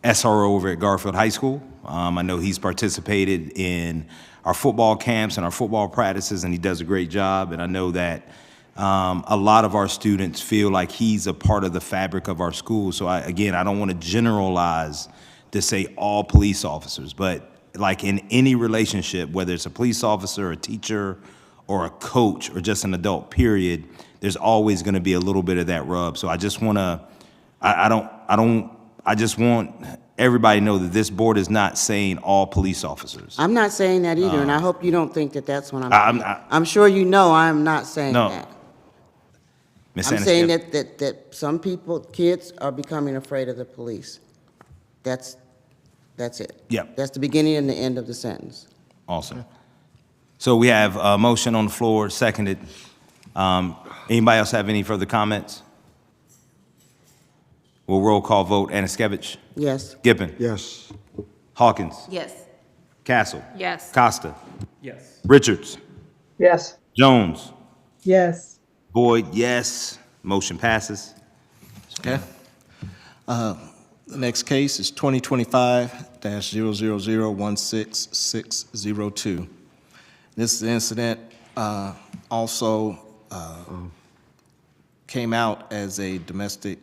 SRO over at Garfield High School. I know he's participated in our football camps and our football practices, and he does a great job. And I know that a lot of our students feel like he's a part of the fabric of our school. So I don't want to generalize to say all police officers, but like in any relationship, whether it's a police officer, a teacher, or a coach, or just an adult, period, there's always going to be a little bit of that rub. So I just want to, I just want everybody to know that this board is not saying all police officers. I'm not saying that either, and I hope you don't think that that's what I'm saying. I'm sure you know I'm not saying that. I'm saying that some kids are becoming afraid of the police. That's it. Yep. That's the beginning and the end of the sentence. Awesome. So we have a motion on the floor, seconded. Anybody else have any further comments? We'll roll call vote. Anaskevich? Yes. Gippin? Yes. Hawkins? Yes. Castle? Yes. Costa? Yes. Richards? Yes. Jones? Yes. Boyd, yes. Motion passes. Okay. The next case is 2025-000-16602. This incident also came out as a domestic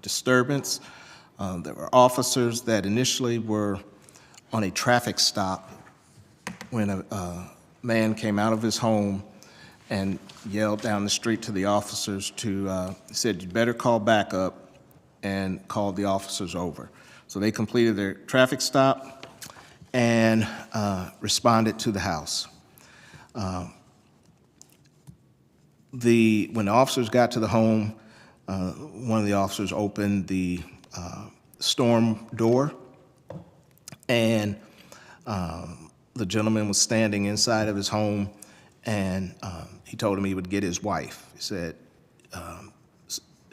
disturbance. There were officers that initially were on a traffic stop when a man came out of his home and yelled down the street to the officers said, "You better call backup," and called the officers over. So they completed their traffic stop and responded to the house. When the officers got to the home, one of the officers opened the storm door, and the gentleman was standing inside of his home, and he told him he would get his wife. He said,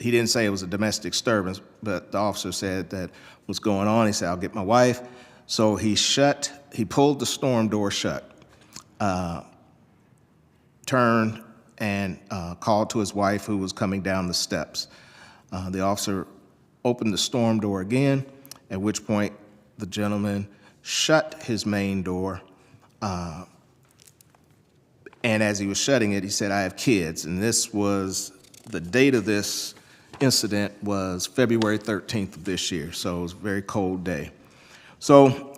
he didn't say it was a domestic disturbance, but the officer said that what's going on. He said, "I'll get my wife." So he pulled the storm door shut, turned and called to his wife, who was coming down the steps. The officer opened the storm door again, at which point the gentleman shut his main door. And as he was shutting it, he said, "I have kids." And the date of this incident was February 13th of this year, so it was a very cold day. So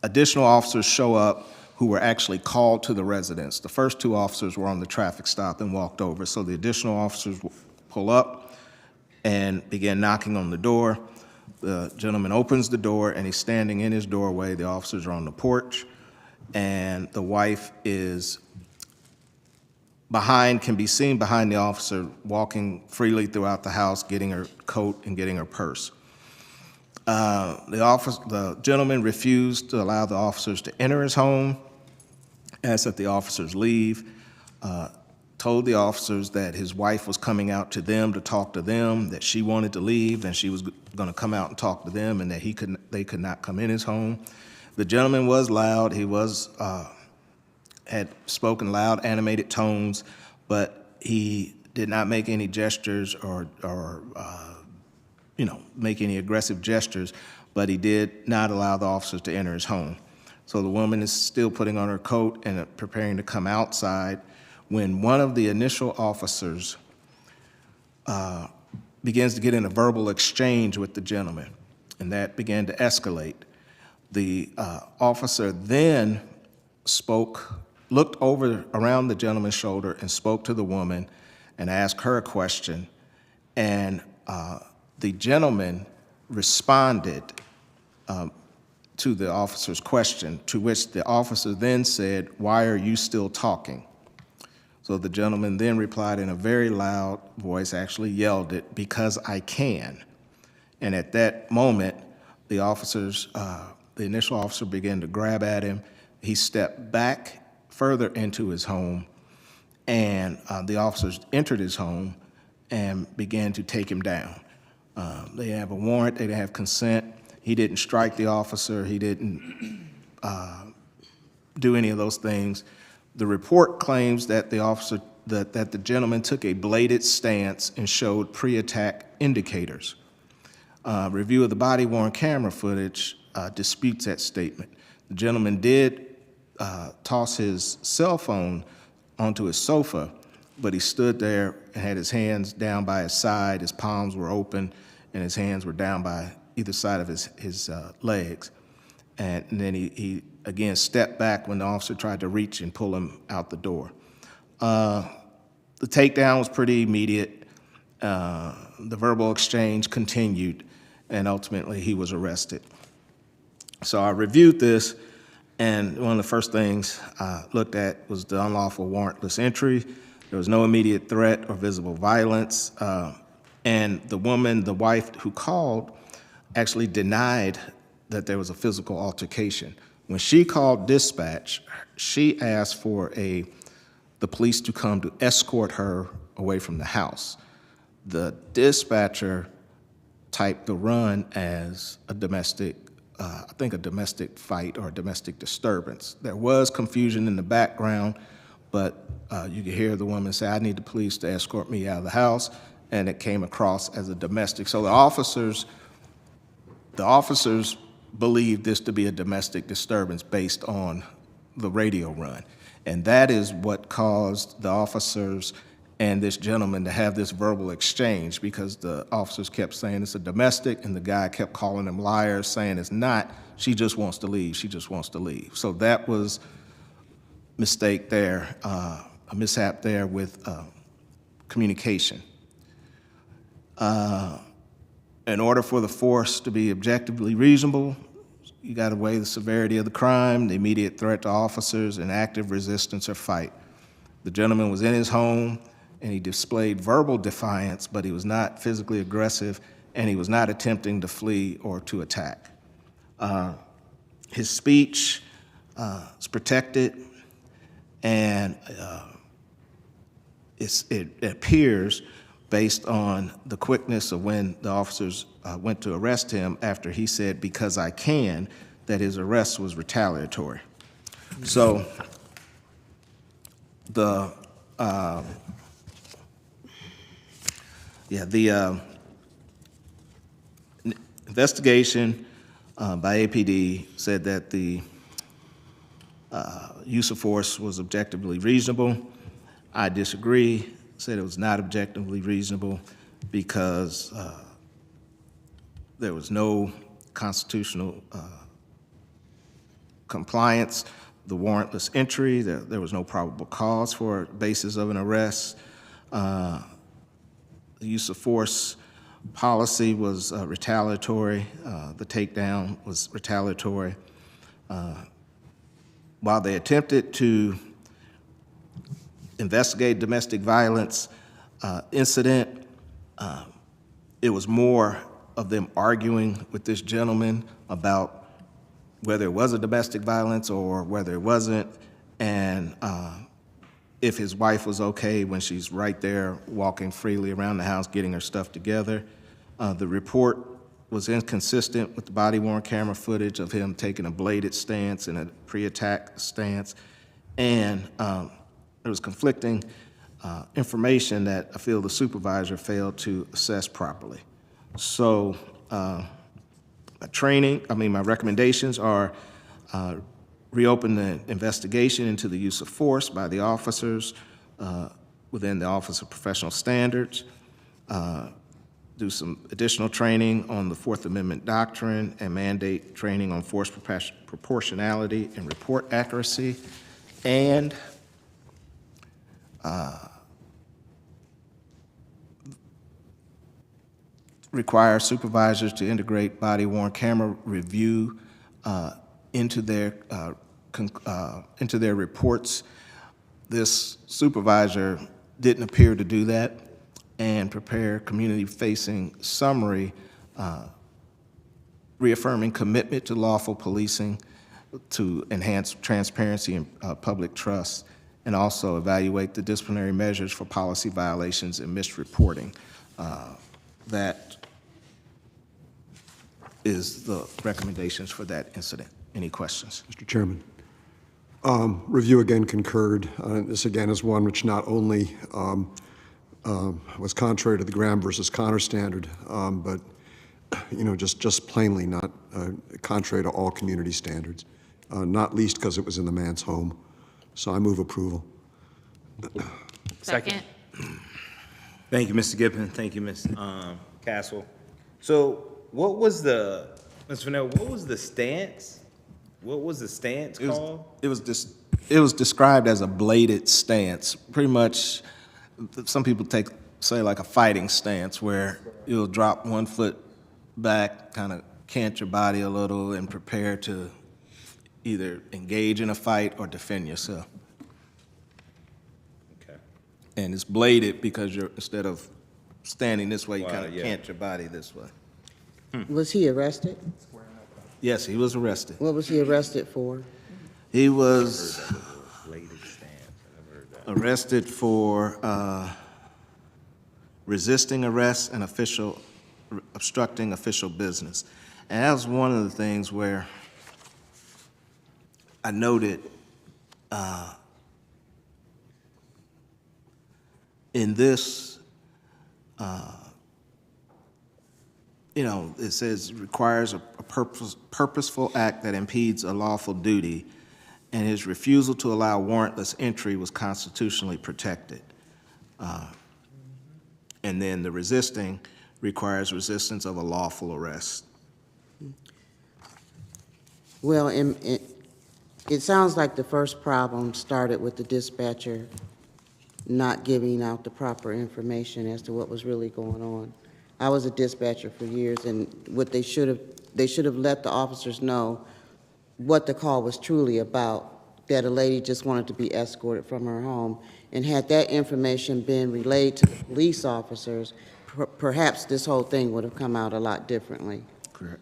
additional officers show up who were actually called to the residence. The first two officers were on the traffic stop and walked over, so the additional officers pull up and begin knocking on the door. The gentleman opens the door, and he's standing in his doorway. The officers are on the porch, and the wife is can be seen behind the officer, walking freely throughout the house, getting her coat and getting her purse. The gentleman refused to allow the officers to enter his home, asked that the officers leave, told the officers that his wife was coming out to them to talk to them, that she wanted to leave, and she was going to come out and talk to them, and that they could not come in his home. The gentleman was loud. He had spoken loud, animated tones, but he did not make any gestures or make any aggressive gestures, but he did not allow the officers to enter his home. So the woman is still putting on her coat and preparing to come outside when one of the initial officers begins to get in a verbal exchange with the gentleman, and that began to escalate. The officer then looked over around the gentleman's shoulder and spoke to the woman and asked her a question, and the gentleman responded to the officer's question, to which the officer then said, "Why are you still talking?" So the gentleman then replied in a very loud voice, actually yelled it, "Because I can." And at that moment, the initial officer began to grab at him. He stepped back further into his home, and the officers entered his home and began to take him down. They have a warrant, they have consent. He didn't strike the officer, he didn't do any of those things. The report claims that the gentleman took a bladed stance and showed pre-attack indicators. Review of the body-worn camera footage disputes that statement. The gentleman did toss his cell phone onto his sofa, but he stood there and had his hands down by his side, his palms were open, and his hands were down by either side of his legs. And then he again stepped back when the officer tried to reach and pull him out the door. The takedown was pretty immediate. The verbal exchange continued, and ultimately he was arrested. So I reviewed this, and one of the first things I looked at was the unlawful warrantless entry. There was no immediate threat or visible violence. And the wife who called, actually denied that there was a physical altercation. When she called dispatch, she asked for the police to come to escort her away from the house. The dispatcher typed the run as a domestic fight or a domestic disturbance. There was confusion in the background, but you could hear the woman say, "I need the police to escort me out of the house," and it came across as a domestic. So the officers the officers believed this to be a domestic disturbance based on the radio run. And that is what caused the officers and this gentleman to have this verbal exchange, because the officers kept saying it's a domestic, and the guy kept calling them liars, saying it's not. She just wants to leave. She just wants to leave. So that was mistake there, a mishap there with communication. In order for the force to be objectively reasonable, you got to weigh the severity of the crime, the immediate threat to officers, and active resistance or fight. The gentleman was in his home, and he displayed verbal defiance, but he was not physically aggressive, and he was not attempting to flee or to attack. His speech is protected, and it appears, based on the quickness of when the officers went to arrest him after he said, "because I can," that his arrest was retaliatory. So the investigation by APD said that the use of force was objectively reasonable. I disagree, said it was not objectively reasonable because there was no constitutional compliance, the warrantless entry, there was no probable cause for basis of an arrest. The use of force policy was retaliatory. The takedown was retaliatory. While they attempted to investigate domestic violence incident, it was more of them arguing with this gentleman about whether it was a domestic violence or whether it wasn't, and if his wife was okay when she's right there walking freely around the house getting her stuff together. The report was inconsistent with the body-worn camera footage of him taking a bladed stance and a pre-attack stance, and there was conflicting information that I feel the supervisor failed to assess properly. So my recommendations are reopen the investigation into the use of force by the officers within the Office of Professional Standards, do some additional training on the Fourth Amendment doctrine, and mandate training on force proportionality and report accuracy, and require supervisors to integrate body-worn camera review into their reports. This supervisor didn't appear to do that, and prepare community-facing summary reaffirming commitment to lawful policing to enhance transparency and public trust, and also evaluate the disciplinary measures for policy violations and misreporting. That is the recommendations for that incident. Any questions? Mr. Chairman. Review again concurred. This again is one which not only was contrary to the Graham versus Connor standard, but just plainly not contrary to all community standards, not least because it was in the man's home. So I move approval. Second. Thank you, Mr. Gippen. Thank you, Ms. Castle. So what was the, Mr. Fennell, what was the stance? What was the stance called? It was described as a bladed stance. Pretty much, some people say like a fighting stance, where you'll drop one foot back, kind of cant your body a little, and prepare to either engage in a fight or defend yourself. Okay. And it's bladed because instead of standing this way, you Wow, kind of yeah. cant your body this way. Was he arrested? Yes, he was arrested. What was he arrested for? He was Bladed stance. I never heard that. arrested for resisting arrest and obstructing official business. And that was one of the things where I noted in this it says requires a purposeful act that impedes a lawful duty, and his refusal to allow warrantless entry was constitutionally protected. And then the resisting requires resistance of a lawful arrest. Well, it sounds like the first problem started with the dispatcher not giving out the proper information as to what was really going on. I was a dispatcher for years, and what they should have let the officers know what the call was truly about, that a lady just wanted to be escorted from her home. And had that information been relayed to the police officers, perhaps this whole thing would have come out a lot differently. Correct.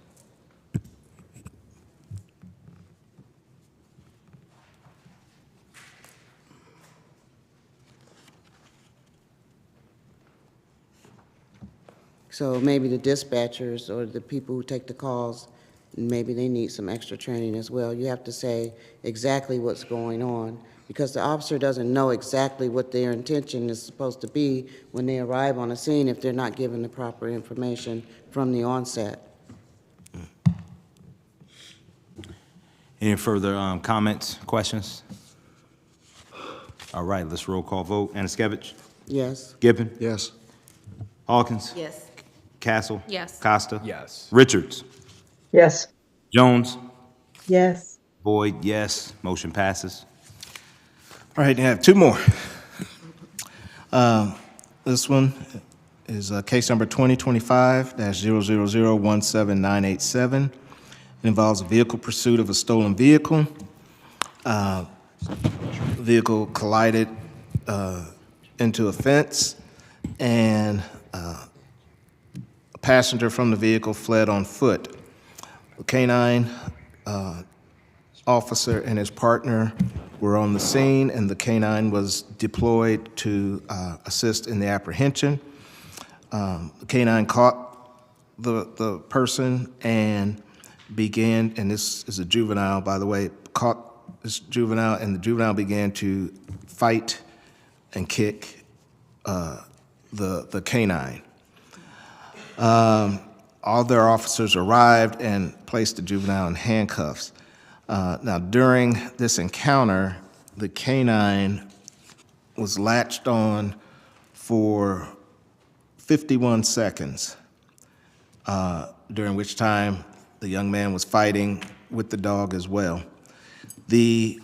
So maybe the dispatchers or the people who take the calls, maybe they need some extra training as well. You have to say exactly what's going on, because the officer doesn't know exactly what their intention is supposed to be when they arrive on a scene if they're not given the proper information from the onset. Any further comments, questions? All right, let's roll call vote. Anaskevich? Yes? Gibbon? Yes. Hawkins? Yes. Castle? Yes. Costa? Yes. Richards? Yes. Jones? Yes. Boyd, yes. Motion passes. All right, you have two more. This one is case number 2025-00017987. It involves a vehicle pursuit of a stolen vehicle. The vehicle collided into a fence, and a passenger from the vehicle fled on foot. The canine officer and his partner were on the scene, and the canine was deployed to assist in the apprehension. The canine caught the person and began, and this is a juvenile, by the way, caught this juvenile, and the juvenile began to fight and kick the canine. Other officers arrived and placed the juvenile in handcuffs. Now, during this encounter, the canine was latched on for 51 seconds, during which time the young man was fighting with the dog as well. The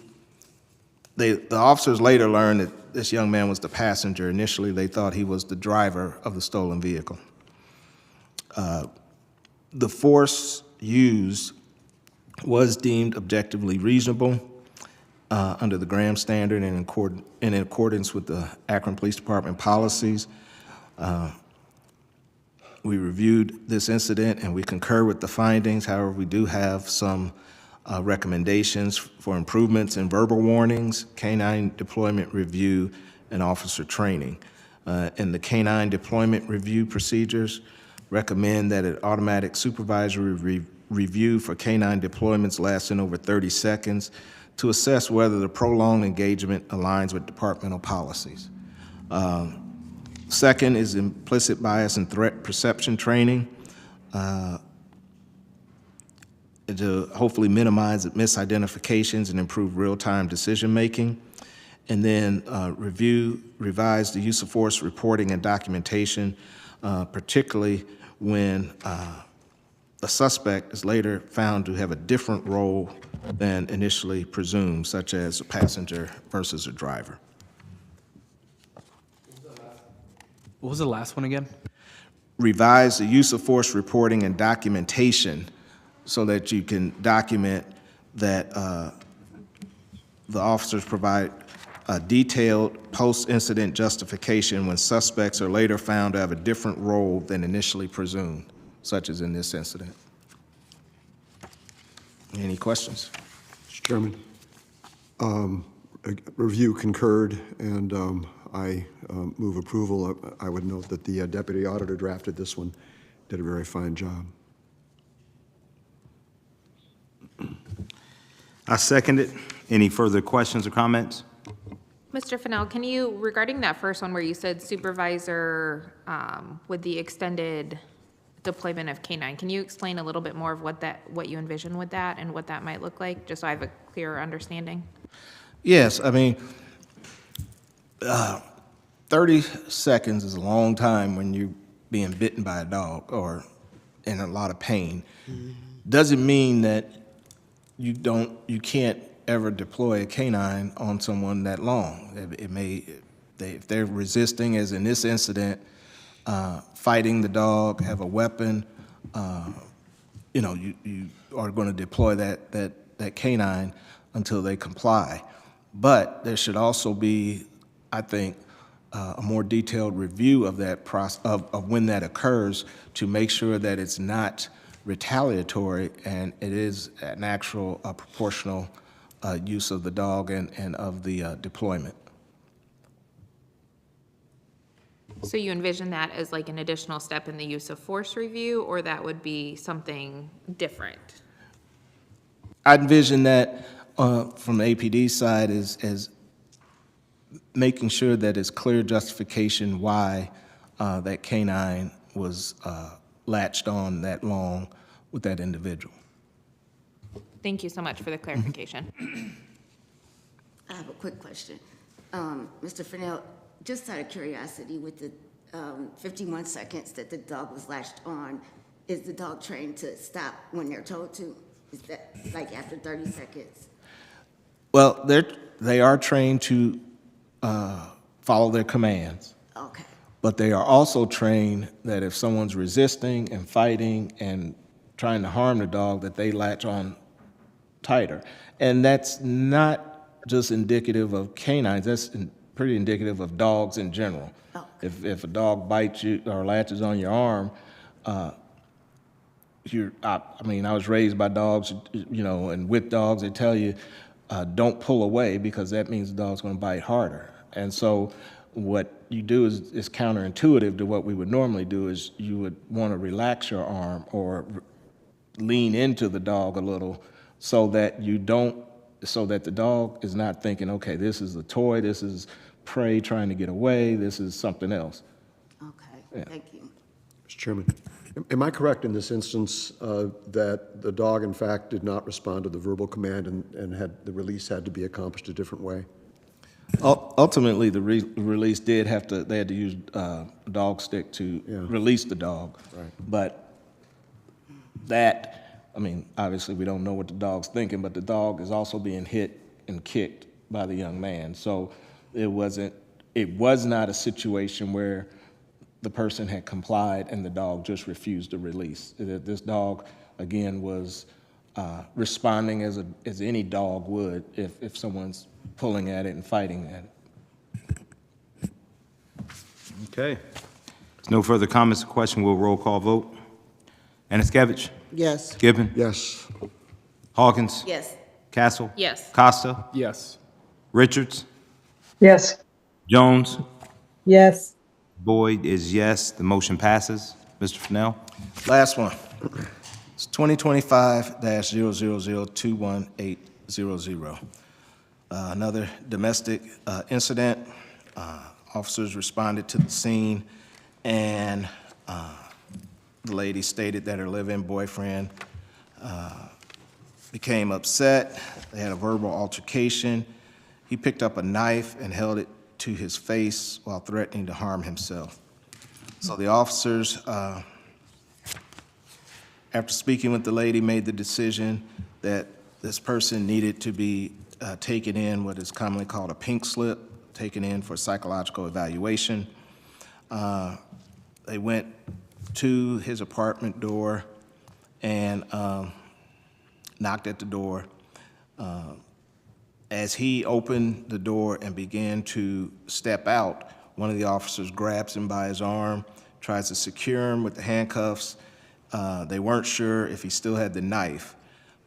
officers later learned that this young man was the passenger. Initially, they thought he was the driver of the stolen vehicle. The force used was deemed objectively reasonable under the Graham standard and in accordance with the Akron Police Department policies. We reviewed this incident and we concur with the findings. However, we do have some recommendations for improvements in verbal warnings, canine deployment review, and officer training. In the canine deployment review procedures, recommend that an automatic supervisory review for canine deployments lasting over 30 seconds to assess whether the prolonged engagement aligns with departmental policies. Second is implicit bias and threat perception training to hopefully minimize misidentifications and improve real-time decision-making. And then revise the use of force reporting and documentation, particularly when a suspect is later found to have a different role than initially presumed, such as a passenger versus a driver. What was the last one again? Revise the use of force reporting and documentation so that you can document that the officers provide a detailed post-incident justification when suspects are later found to have a different role than initially presumed, such as in this incident. Any questions? Mr. Chairman, review concurred, and I move approval. I would note that the deputy auditor drafted this one, did a very fine job. I second it. Any further questions or comments? Mr. Fennell, can you, regarding that first one where you said supervisor with the extended deployment of K-9. Can you explain a little bit more of what you envision with that and what that might look like, just so I have a clearer understanding? Yes, I mean, 30 seconds is a long time when you're being bitten by a dog or in a lot of pain. Doesn't mean that you can't ever deploy a canine on someone that long. If they're resisting, as in this incident, fighting the dog, have a weapon, you are going to deploy that canine until they comply. But there should also be, I think, a more detailed review of that process, of when that occurs, to make sure that it's not retaliatory and it is an actual proportional use of the dog and of the deployment. So you envision that as like an additional step in the use of force review, or that would be something different? I envision that from the APD side as making sure that it's clear justification why that canine was latched on that long with that individual. Thank you so much for the clarification. I have a quick question. Mr. Fennell, just out of curiosity, with the 51 seconds that the dog was latched on, is the dog trained to stop when they're told to? Is that like after 30 seconds? Well, they are trained to follow their commands. Okay. But they are also trained that if someone's resisting and fighting and trying to harm the dog, that they latch on tighter. And that's not just indicative of canines, that's pretty indicative of dogs in general. Okay. If a dog bites you or latches on your arm, I was raised by dogs, and with dogs, they tell you, don't pull away, because that means the dog's gonna bite harder. And so what you do is counterintuitive to what we would normally do. Is you would want to relax your arm or lean into the dog a little so that the dog is not thinking, okay, this is a toy, this is prey trying to get away, this is something else. Okay, thank you. Mr. Chairman, am I correct in this instance that the dog, in fact, did not respond to the verbal command and the release had to be accomplished a different way? Ultimately, the release they had to use a dog stick to release the dog. Right. But obviously we don't know what the dog's thinking, but the dog is also being hit and kicked by the young man. So it was not a situation where the person had complied and the dog just refused to release. This dog, again, was responding as any dog would if someone's pulling at it and fighting at it. Okay. There's no further comments or question. We'll roll call vote. Anaskevich? Yes. Gibbon? Yes. Hawkins? Yes. Castle? Yes. Costa? Yes. Richards? Yes. Jones? Yes. Boyd is yes. The motion passes. Mr. Fennell? Last one. It's 2025-000-21800. Another domestic incident. Officers responded to the scene, and the lady stated that her live-in boyfriend became upset. They had a verbal altercation. He picked up a knife and held it to his face while threatening to harm himself. So the officers, after speaking with the lady, made the decision that this person needed to be taken in what is commonly called a pink slip, taken in for psychological evaluation. They went to his apartment door and knocked at the door. As he opened the door and began to step out, one of the officers grabs him by his arm, tries to secure him with the handcuffs. They weren't sure if he still had the knife,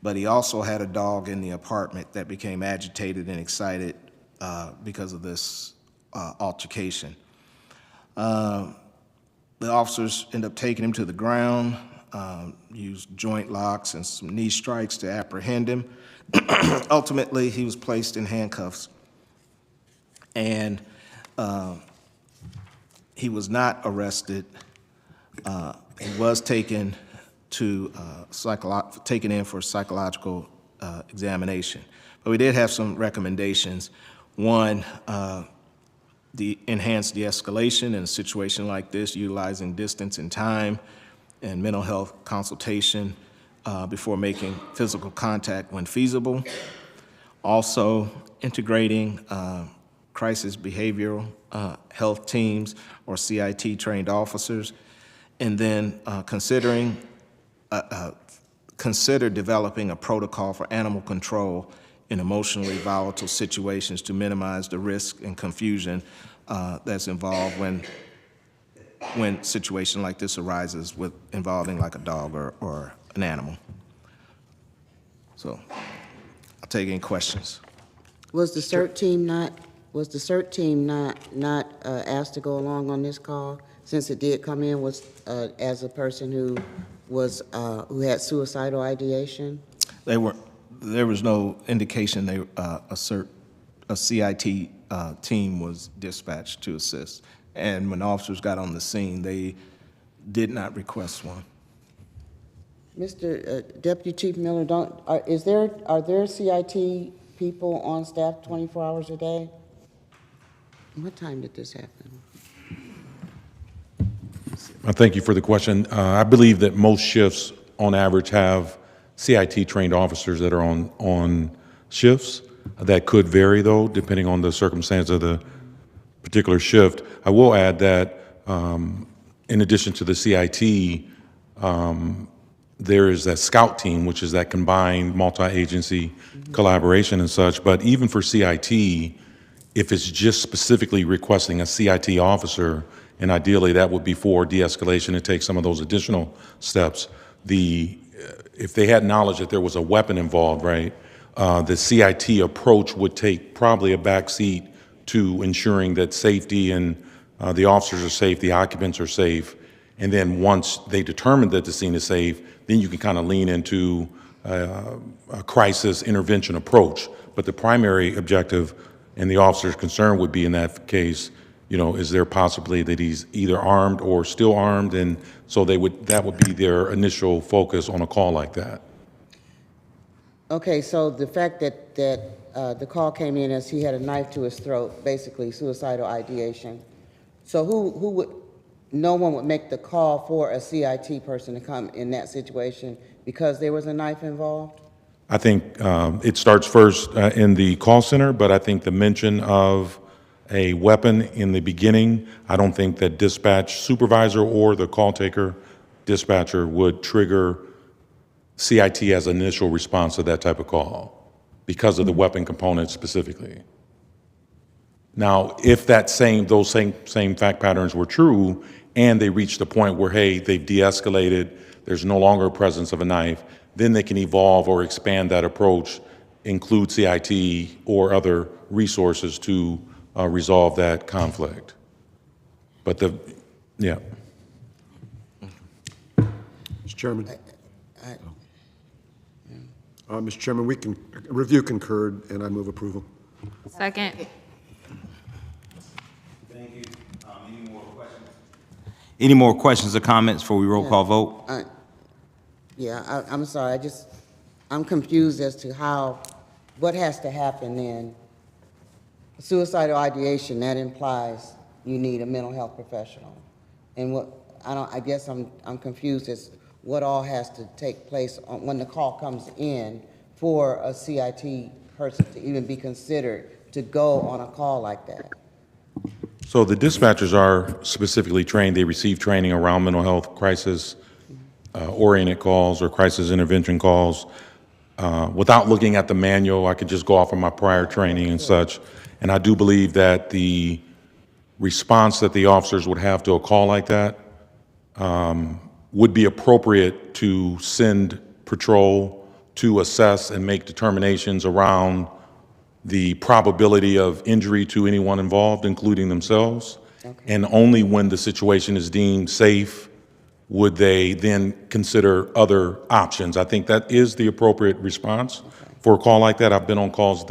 but he also had a dog in the apartment that became agitated and excited because of this altercation. The officers end up taking him to the ground, used joint locks and some knee strikes to apprehend him. Ultimately, he was placed in handcuffs, and he was not arrested. He was taken to taken in for psychological examination. But we did have some recommendations. One, enhance de-escalation in a situation like this, utilizing distance and time and mental health consultation before making physical contact when feasible. Also, integrating crisis behavioral health teams or CIT trained officers, and then consider developing a protocol for animal control in emotionally volatile situations to minimize the risk and confusion that's involved when a situation like this arises involving like a dog or an animal. So I'll take any questions. Was the CERT team not asked to go along on this call, since it did come in as a person who had suicidal ideation? There was no indication a CIT team was dispatched to assist. And when officers got on the scene, they did not request one. Mr. Deputy Chief Miller, are there CIT people on staff 24 hours a day? What time did this happen? Thank you for the question. I believe that most shifts, on average, have CIT-trained officers that are on shifts. That could vary, though, depending on the circumstance of the particular shift. I will add that in addition to the CIT, there is that scout team, which is that combined multi-agency collaboration and such. But even for CIT, if it's just specifically requesting a CIT officer, and ideally that would be for de-escalation and take some of those additional steps, if they had knowledge that there was a weapon involved, right, the CIT approach would take probably a backseat to ensuring that safety and the officers are safe, the occupants are safe, and then once they determine that the scene is safe, then you can kind of lean into a crisis intervention approach. But the primary objective and the officer's concern would be in that case, is there possibly that he's either armed or still armed, and so that would be their initial focus on a call like that. Okay, so the fact that the call came in as he had a knife to his throat, basically suicidal ideation. So no one would make the call for a CIT person to come in that situation because there was a knife involved? I think it starts first in the call center, but I think the mention of a weapon in the beginning, I don't think that dispatch supervisor or the call taker dispatcher would trigger CIT as initial response to that type of call because of the weapon component specifically. Now, if those same fact patterns were true and they reached the point where, hey, they've de-escalated, there's no longer a presence of a knife, then they can evolve or expand that approach, include CIT or other resources to resolve that conflict. But yeah. Mr. Chairman. Mr. Chairman, review concurred, and I move approval. Second. Thank you. Any more questions? Any more questions or comments before we roll call vote? I'm sorry, I'm confused as to what has to happen then. Suicidal ideation, that implies you need a mental health professional. And I guess I'm confused as what all has to take place when the call comes in for a CIT person to even be considered to go on a call like that. So the dispatchers are specifically trained. They receive training around mental health crisis oriented calls or crisis intervention calls. Without looking at the manual, I could just go off of my prior training and such. And I do believe that the response that the officers would have to a call like that would be appropriate to send patrol to assess and make determinations around the probability of injury to anyone involved, including themselves. Okay. And only when the situation is deemed safe would they then consider other options. I think that is the appropriate response for a call like that. I've been on calls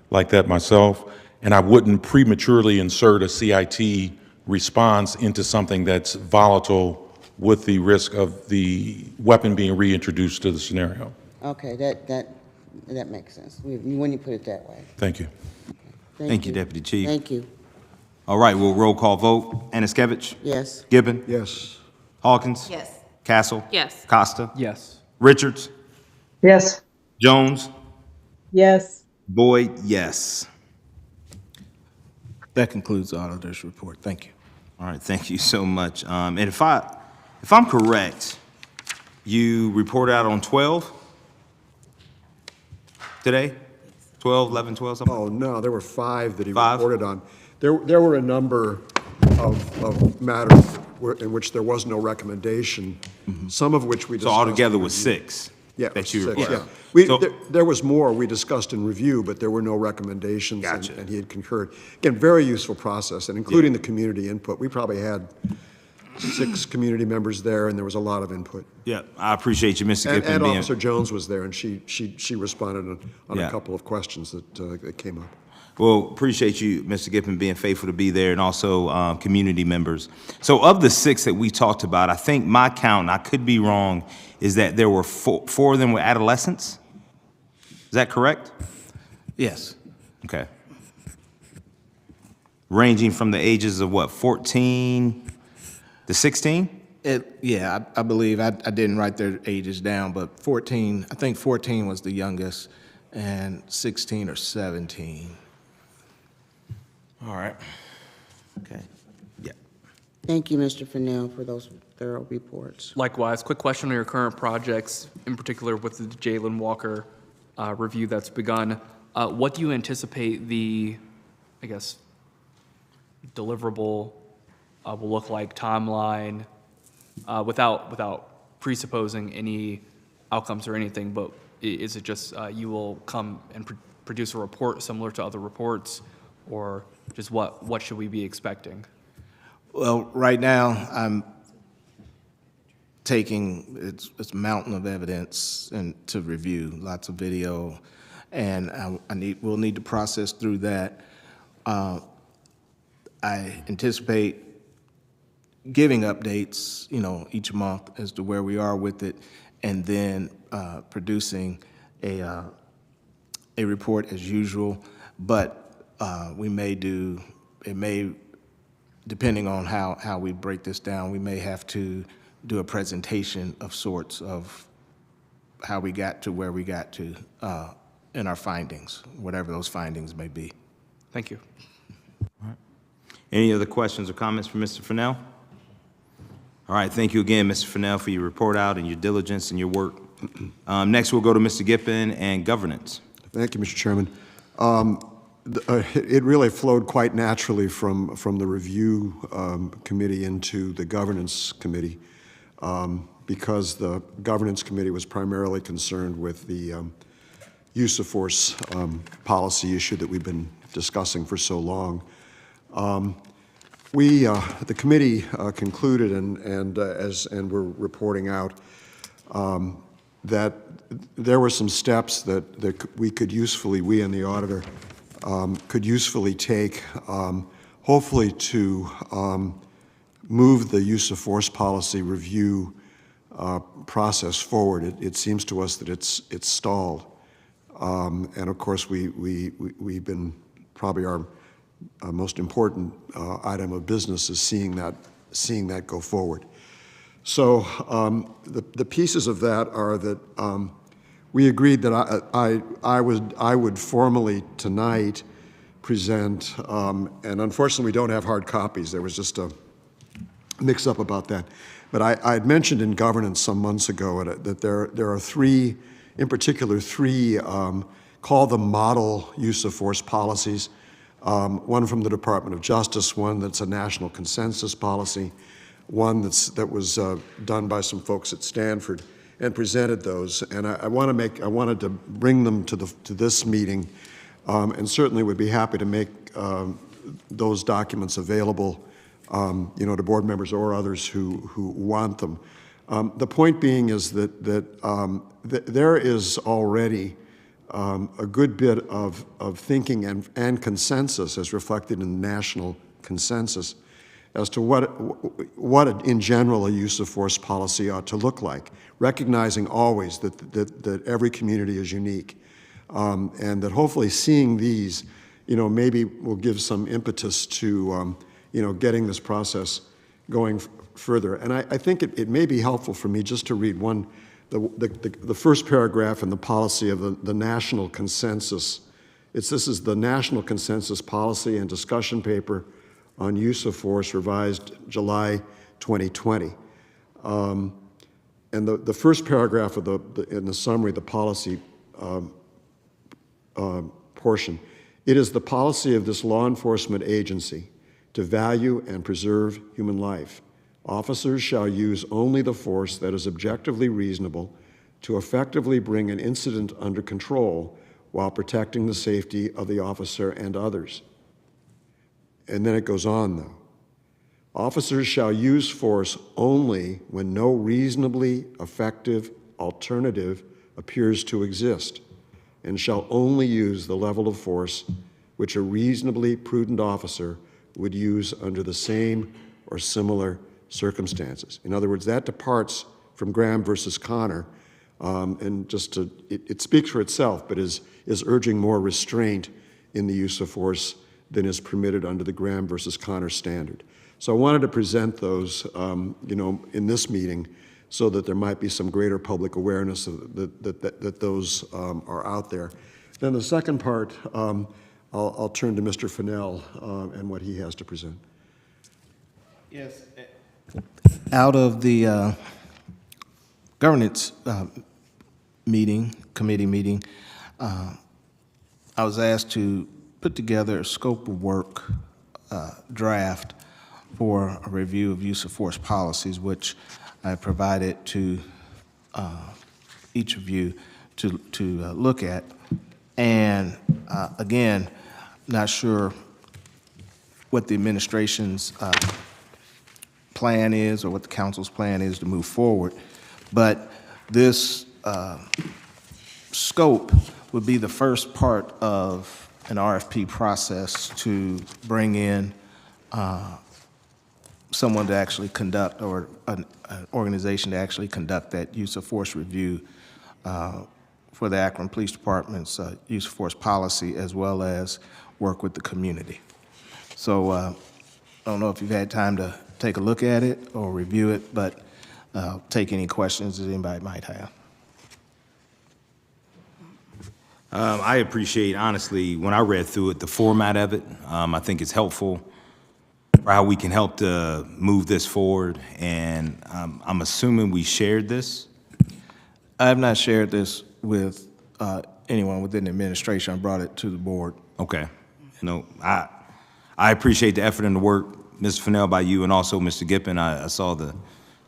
like that myself, and I wouldn't prematurely insert a CIT response into something that's volatile with the risk of the weapon being reintroduced to the scenario. Okay, that makes sense, when you put it that way. Thank you. Thank you, Deputy Chief. Thank you. All right, we'll roll call vote. Aniskevich? Yes. Gibbon? Yes. Hawkins? Yes. Castle? Yes. Costa? Yes. Richards? Yes. Jones? Yes. Boyd, yes. That concludes the auditor's report. Thank you. All right, thank you so much. And if I'm correct, you reported out on 12 today? 12, 11, 12, something? Oh, no, there were 5 that he 5? reported on. There were a number of matters in which there was no recommendation, some of which we So discussed. altogether in was review. 6? Yeah, That you 6, reported yeah. out. So- There was more we discussed in review, but there were no recommendations. Gotcha. And he had concurred. Again, very useful process, and including the community input. We probably had 6 community members there, and there was a lot of input. Yeah, I appreciate you, Mr. And Giffen, being. Officer Jones was there, and she responded on Yeah. a couple of questions that came up. Well, appreciate you, Mr. Giffen, being faithful to be there, and also community members. So of the 6 that we talked about, I think my count, and I could be wrong, is that there were 4 of them were adolescents? Is that correct? Yes. Okay. Ranging from the ages of what, 14 to 16? Yeah, I believe, I didn't write their ages down, but 14, I think 14 was the youngest, and 16 or 17. All right. Okay. Yeah. Thank you, Mr. Fennell, for those thorough reports. Likewise, quick question on your current projects, in particular with the Jalen Walker review that's begun. What do you anticipate the, I guess, deliverable will look like, timeline, without presupposing any outcomes or anything, but is it just you will come and produce a report similar to other reports, or just what should we be expecting? Well, right now, I'm taking, it's a mountain of evidence and to review, lots of video, and we'll need to process through that. I anticipate giving updates, each month as to where we are with it, and then producing a report as usual. But we may do, depending on how we break this down, we may have to do a presentation of sorts of how we got to where we got to in our findings, whatever those findings may be. Thank you. Any other questions or comments for Mr. Fennell? All right, thank you again, Mr. Fennell, for your report out and your diligence and your work. Next, we'll go to Mr. Giffen and governance. Thank you, Mr. Chairman. It really flowed quite naturally from the review committee into the governance committee because the governance committee was primarily concerned with the use of force policy issue that we've been discussing for so long. The committee concluded and we're reporting out that there were some steps that we and the auditor could usefully take, hopefully to move the use of force policy review process forward. It seems to us that it's stalled, and of course we've been probably our most important item of business is seeing that go forward. So the pieces of that are that we agreed that I would formally tonight present, and unfortunately we don't have hard copies. There was just a mix-up about that. But I had mentioned in governance some months ago that there are three, in particular three, called the model use of force policies. One from the Department of Justice, one that's a national consensus policy, one that was done by some folks at Stanford, and presented those. And I wanted to bring them to this meeting, and certainly would be happy to make those documents available, to board members or others who want them. The point being is that there is already a good bit of thinking and consensus as reflected in the national consensus as to what in general a use of force policy ought to look like, recognizing always that every community is unique, and that hopefully seeing these, maybe will give some impetus to, getting this process going further. And I think it may be helpful for me just to read the first paragraph in the policy of the national consensus. This is the National Consensus Policy and Discussion Paper on Use of Force, revised July 2020. And the first paragraph of in the summary, the policy portion, it is the policy of this law enforcement agency to value and preserve human life. Officers shall use only the force that is objectively reasonable to effectively bring an incident under control while protecting the safety of the officer and others. And then it goes on, though. Officers shall use force only when no reasonably effective alternative appears to exist, and shall only use the level of force which a reasonably prudent officer would use under the same or similar circumstances. In other words, that departs from Graham versus Connor, and just it speaks for itself, but is urging more restraint in the use of force than is permitted under the Graham versus Connor standard. So I wanted to present those, in this meeting, so that there might be some greater public awareness that those are out there. Then the second part, I'll turn to Mr. Fennell and what he has to present. Yes. Out of the governance committee meeting, I was asked to put together a scope of work draft for a review of use of force policies, which I provided to each of you to look at. And again, not sure what the administration's plan is or what the council's plan is to move forward, but this scope would be the first part of an RFP process to bring in someone to actually conduct, or an organization to actually conduct that use of force review for the Akron Police Department's use of force policy, as well as work with the community. So I don't know if you've had time to take a look at it or review it, but take any questions that anybody might have. I appreciate, honestly, when I read through it, the format of it. I think it's helpful for how we can help to move this forward. And I'm assuming we shared this? I have not shared this with anyone within the administration. I brought it to the board. Okay. No, I appreciate the effort and the work, Mr. Fennell, by you, and also Mr. Gippen. I saw the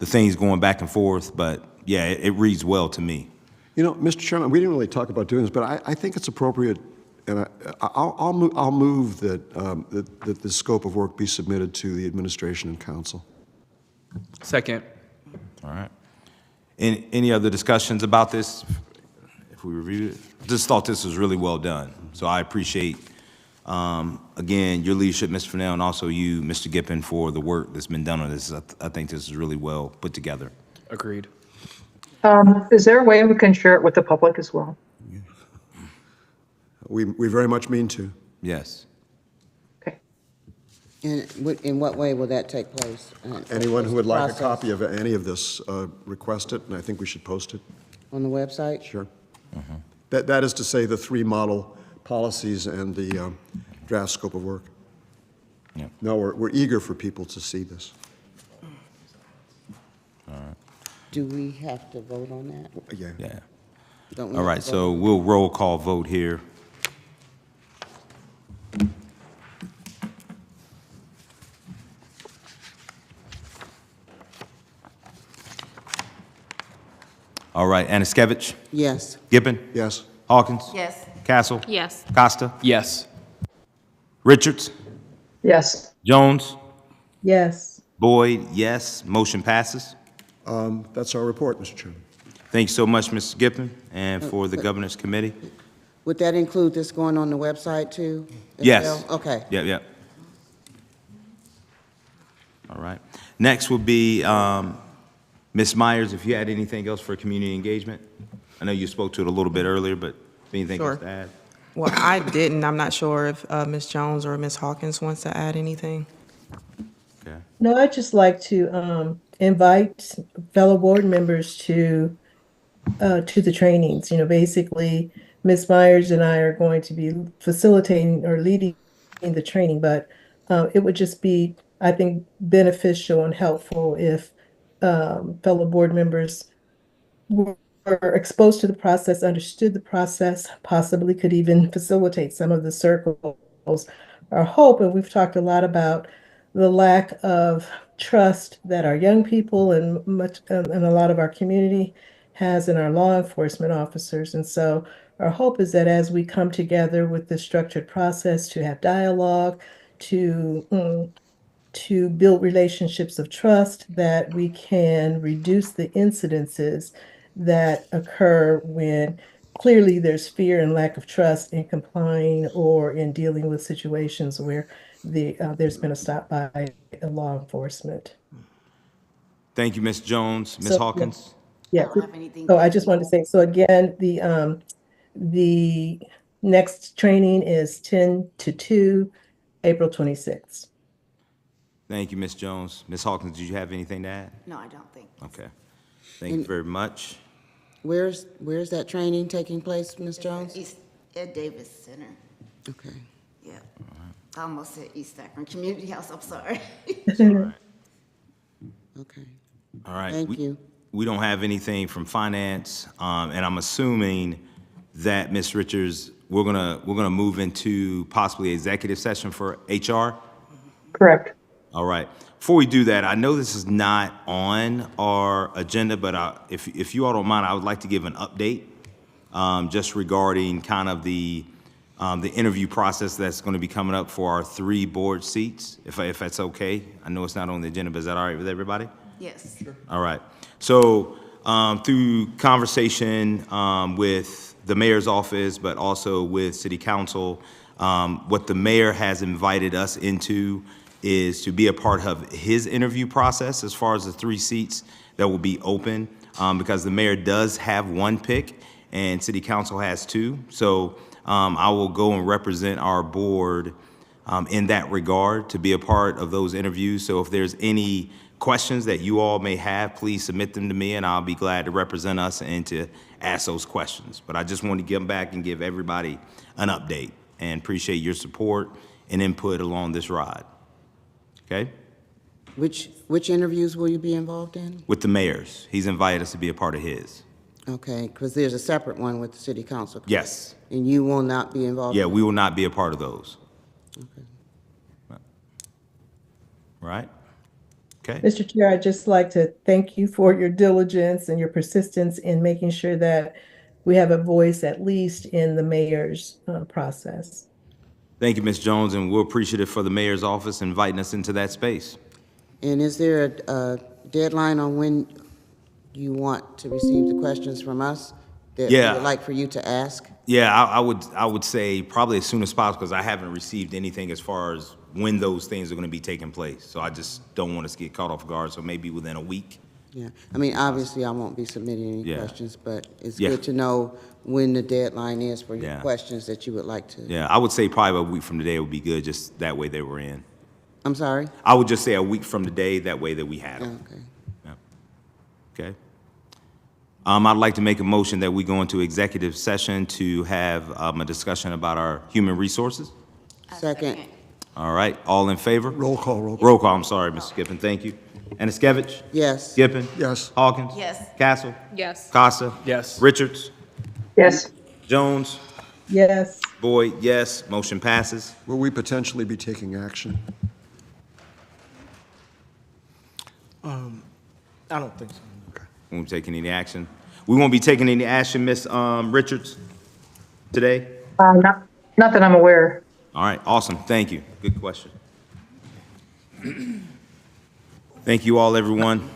things going back and forth, but yeah, it reads well to me. Mr. Chairman, we didn't really talk about doing this, but I think it's appropriate, and I'll move that the scope of work be submitted to the administration and council. Second. All right. Any other discussions about this? If we reviewed it, just thought this was really well done. So I appreciate, again, your leadership, Mr. Fennell, and also you, Mr. Gippen, for the work that's been done on this. I think this is really well put together. Agreed. Is there a way we can share it with the public as well? We very much mean to. Yes. Okay. And in what way will that take place? Anyone who would like a Process? copy of any of this, request it, and I think we should post it. On the website? Sure. That is to say, the 3 model policies and the draft scope of work. Yeah. No, we're eager for people to see this. Do we have to vote on that? Yeah. Yeah. Don't we All have right, to so vote? we'll roll call vote here. All right, Anaskevich, Yes. Gibbon, Yes. Hawkins, Yes. Castle, Yes. Costa, Yes. Richards, Yes. Jones, Yes. Boyd, yes. Motion passes. That's our report, Mr. Chairman. Thank you so much, Mr. Gippen, and for the Governance Committee. Would that include this going on the website too? as Yes. well? Okay. Yep, yep. All right. Next would be Ms. Myers, if you had anything else for community engagement. I know you spoke to it a little bit earlier, but anything else to Sure. add? Well, I didn't. I'm not sure if Ms. Jones or Ms. Hawkins wants to add anything. Okay. No, I'd just like to invite fellow board members to the trainings. You know, basically, Ms. Myers and I are going to be facilitating or leading the training, but it would just be, I think, beneficial and helpful if fellow board members were exposed to the process, understood the process, possibly could even facilitate some of the circles. Our hope, and we've talked a lot about the lack of trust that our young people and a lot of our community has in our law enforcement officers. And so our hope is that as we come together with this structured process to have dialogue, to to build relationships of trust, that we can reduce the incidences that occur when clearly there's fear and lack of trust in complying or in dealing with situations where there's been a stop by law enforcement. Thank you, Ms. Jones. Ms. So, Hawkins? I yeah. don't have anything. So I Thank just you. wanted to say, so again, the next training is 10 to 2, April 26th. Thank you, Ms. Jones. Ms. Hawkins, did you have anything to add? No, I don't think. Okay. Thank you very much. Where's that training taking place, Ms. Jones? East Ed Davis Center. Okay. Yeah. I almost said East Akron Community House. I'm sorry. Okay. All right. Thank you. We don't have anything from finance, and I'm assuming that, Ms. Richards, we're gonna move into possibly executive session for HR? Correct. All right. Before we do that, I know this is not on our agenda, but if you all don't mind, I would like to give an update just regarding kind of the interview process that's going to be coming up for our 3 board seats, if that's okay. I know it's not on the agenda, but is that all right with everybody? Yes. Sure. All right. So through conversation with the mayor's office, but also with city council, what the mayor has invited us into is to be a part of his interview process as far as the 3 seats that will be open, because the mayor does have 1 pick and city council has 2. So I will go and represent our board in that regard to be a part of those interviews. So if there's any questions that you all may have, please submit them to me and I'll be glad to represent us and to ask those questions. But I just want to give back and give everybody an update and appreciate your support and input along this ride. Okay? Which interviews will you be involved in? With the mayors. He's invited us to be a part of his. Okay, because there's a separate one with the city council. Yes. And you will not be involved? Yeah, in we will not be a part of those. Okay. Right? Okay. Mr. Chair, I'd just like to thank you for your diligence and your persistence in making sure that we have a voice at least in the mayor's process. Thank you, Ms. Jones, and we're appreciative for the mayor's office inviting us into that space. And is there a deadline on when you want to receive the questions from us that we Yeah. would like for you to ask? Yeah, I would say probably as soon as possible because I haven't received anything as far as when those things are going to be taking place. So I just don't want us to get caught off guard. So maybe within a week. Yeah, I mean, obviously, I won't be submitting any Yeah. questions, but it's Yeah. good to know when the deadline is for your Yeah. questions that you would like to. Yeah, I would say probably a week from today would be good. Just that way they were in. I'm sorry? I would just say a week from today. That way that we had them. Okay. Yeah. Okay. I'd like to make a motion that we go into executive session to have a discussion about our human resources. Second. All right, all in favor? Roll call, roll call. Roll call, I'm sorry, Mr. Skippon, thank you. Aniskevich? Yes. Gippin? Yes. Hawkins? Yes. Castle? Yes. Costa? Yes. Richards? Yes. Jones? Yes. Boyd, yes, motion passes. Will we potentially be taking action? I don't think so. We won't be taking any action. We won't be taking any action, Miss Richards, today? Not that I'm aware. All right, awesome, thank you, good question. Thank you all, everyone.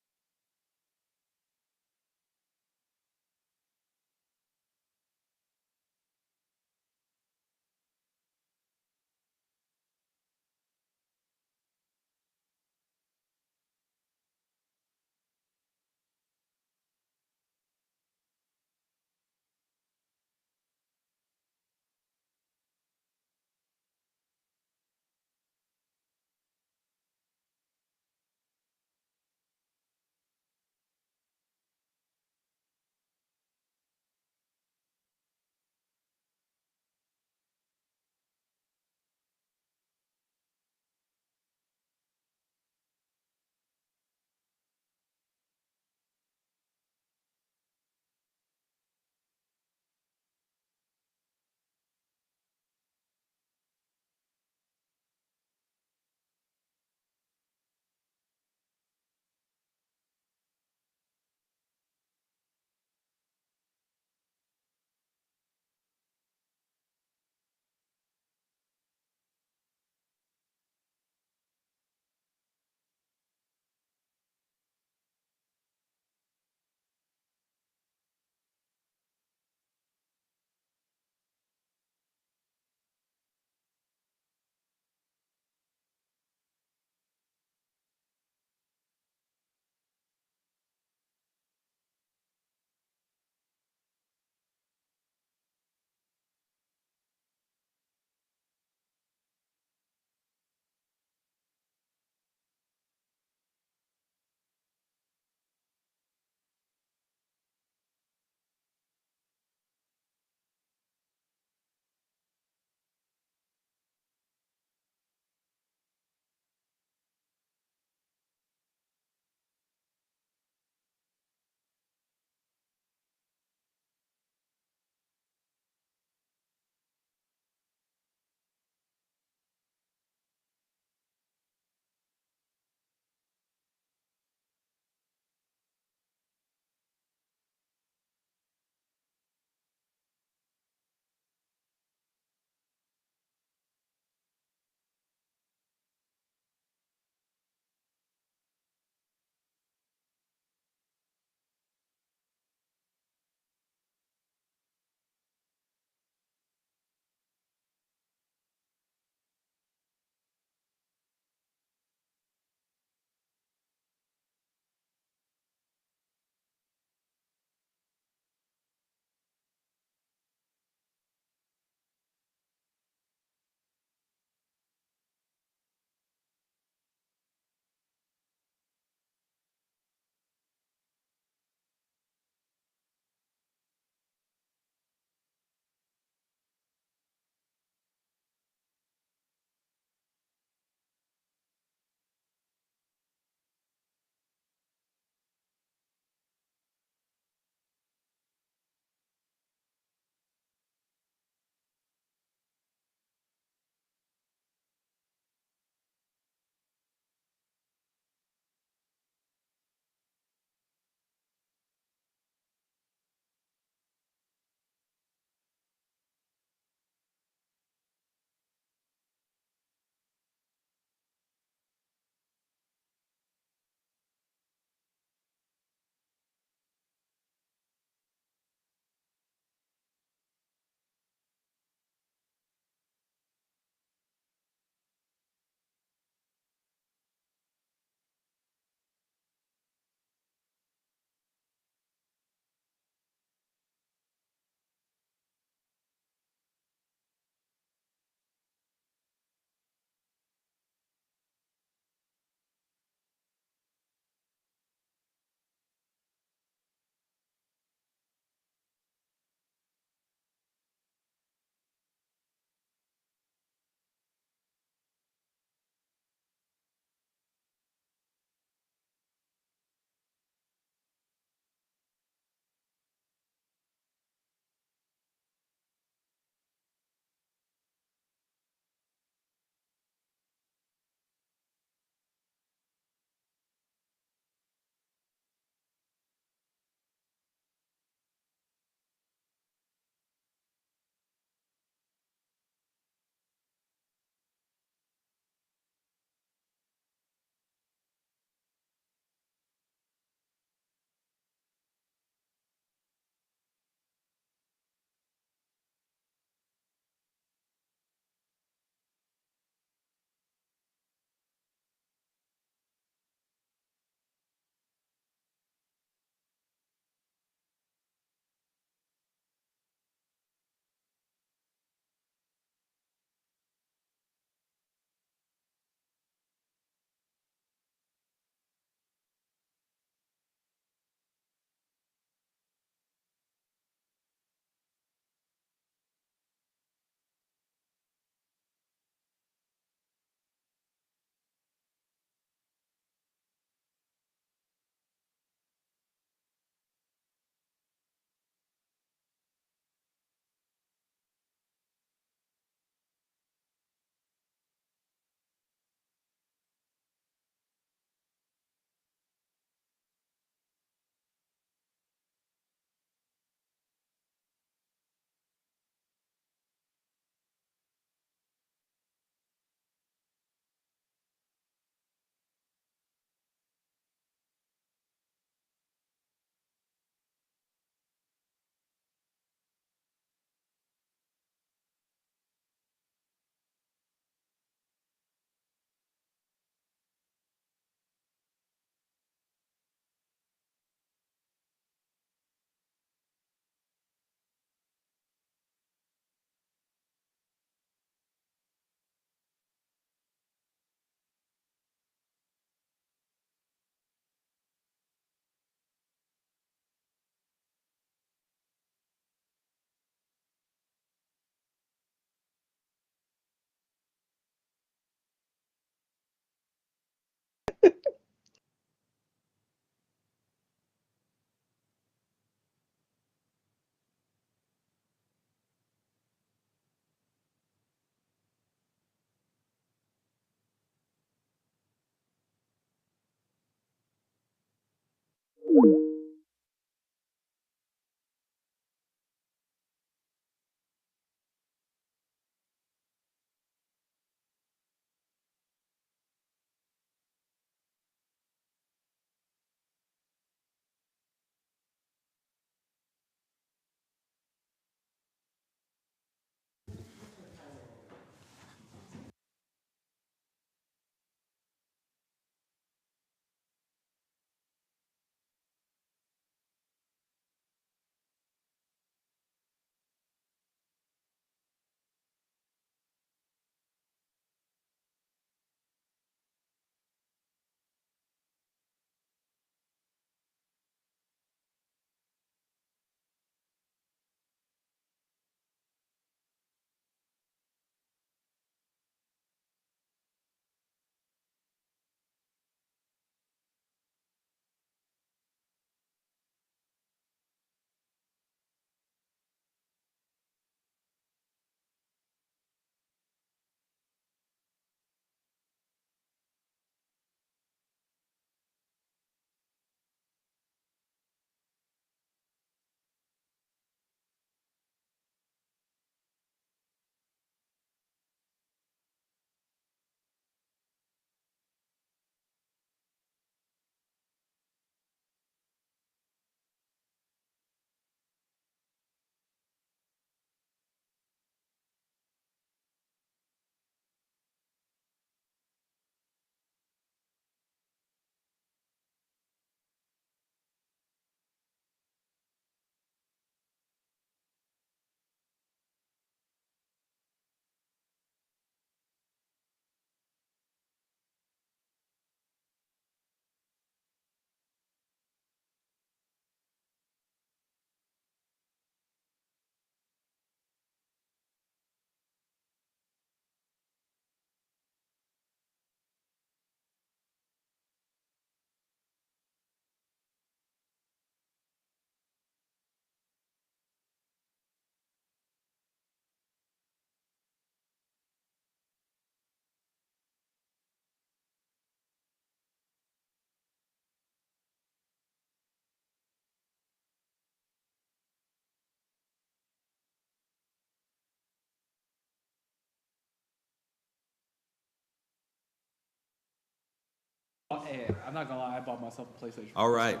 I'm not gonna lie, I bought myself a PlayStation. All right.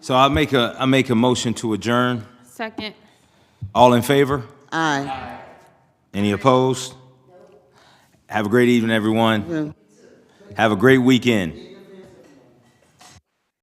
So I make a motion to adjourn. Second. All in favor? Aye. Any opposed? Have a great evening, everyone. Have a great weekend.